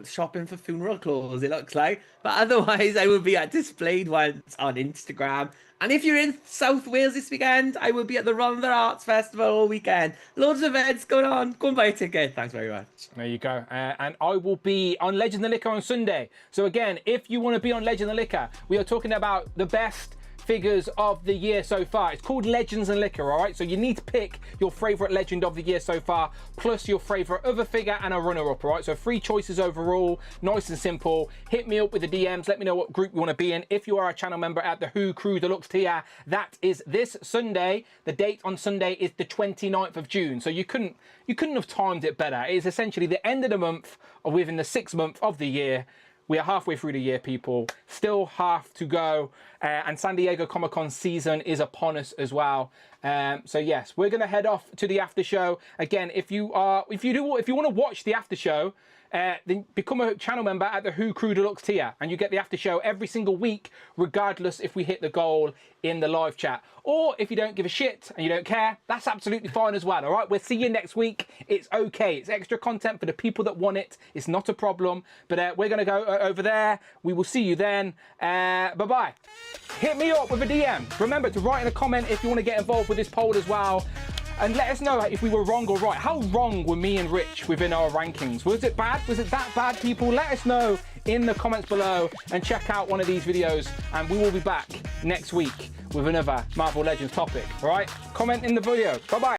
Shopping for funeral clothes, it looks like. But otherwise, I will be at Displayed Ones on Instagram. And if you're in South Wales this weekend, I will be at the Rhondda Arts Festival all weekend. Loads of events going on. Go and buy a ticket. Thanks very much. There you go. And I will be on Legends and Liquor on Sunday. So again, if you want to be on Legends and Liquor, we are talking about the best figures of the year so far. It's called Legends and Liquor, all right? So you need to pick your favorite legend of the year so far, plus your favorite other figure and a runner-up, all right? So 3 choices overall, nice and simple. Hit me up with the DMs. Let me know what group you want to be in. If you are a channel member at the Who Crew Deluxe tier, that is this Sunday. The date on Sunday is the 29th of June. So you couldn't have timed it better. It is essentially the end of the month, or within the 6th month of the year. We are halfway through the year, people. Still half to go. And San Diego Comic-Con season is upon us as well. So yes, we're going to head off to the after show. Again, if you want to watch the after show, then become a channel member at the Who Crew Deluxe tier, and you get the after show every single week, regardless if we hit the goal in the live chat. Or if you don't give a shit and you don't care, that's absolutely fine as well, all right? We'll see you next week. It's okay. It's extra content for the people that want it. It's not a problem. But we're going to go over there. We will see you then. Bye-bye. Hit me up with a DM. Remember to write in a comment if you want to get involved with this poll as well. And let us know if we were wrong or right. How wrong were me and Rich within our rankings? Was it bad? Was it that bad, people? Let us know in the comments below and check out one of these videos. And we will be back next week with another Marvel Legends topic. All right? Comment in the video. Bye-bye.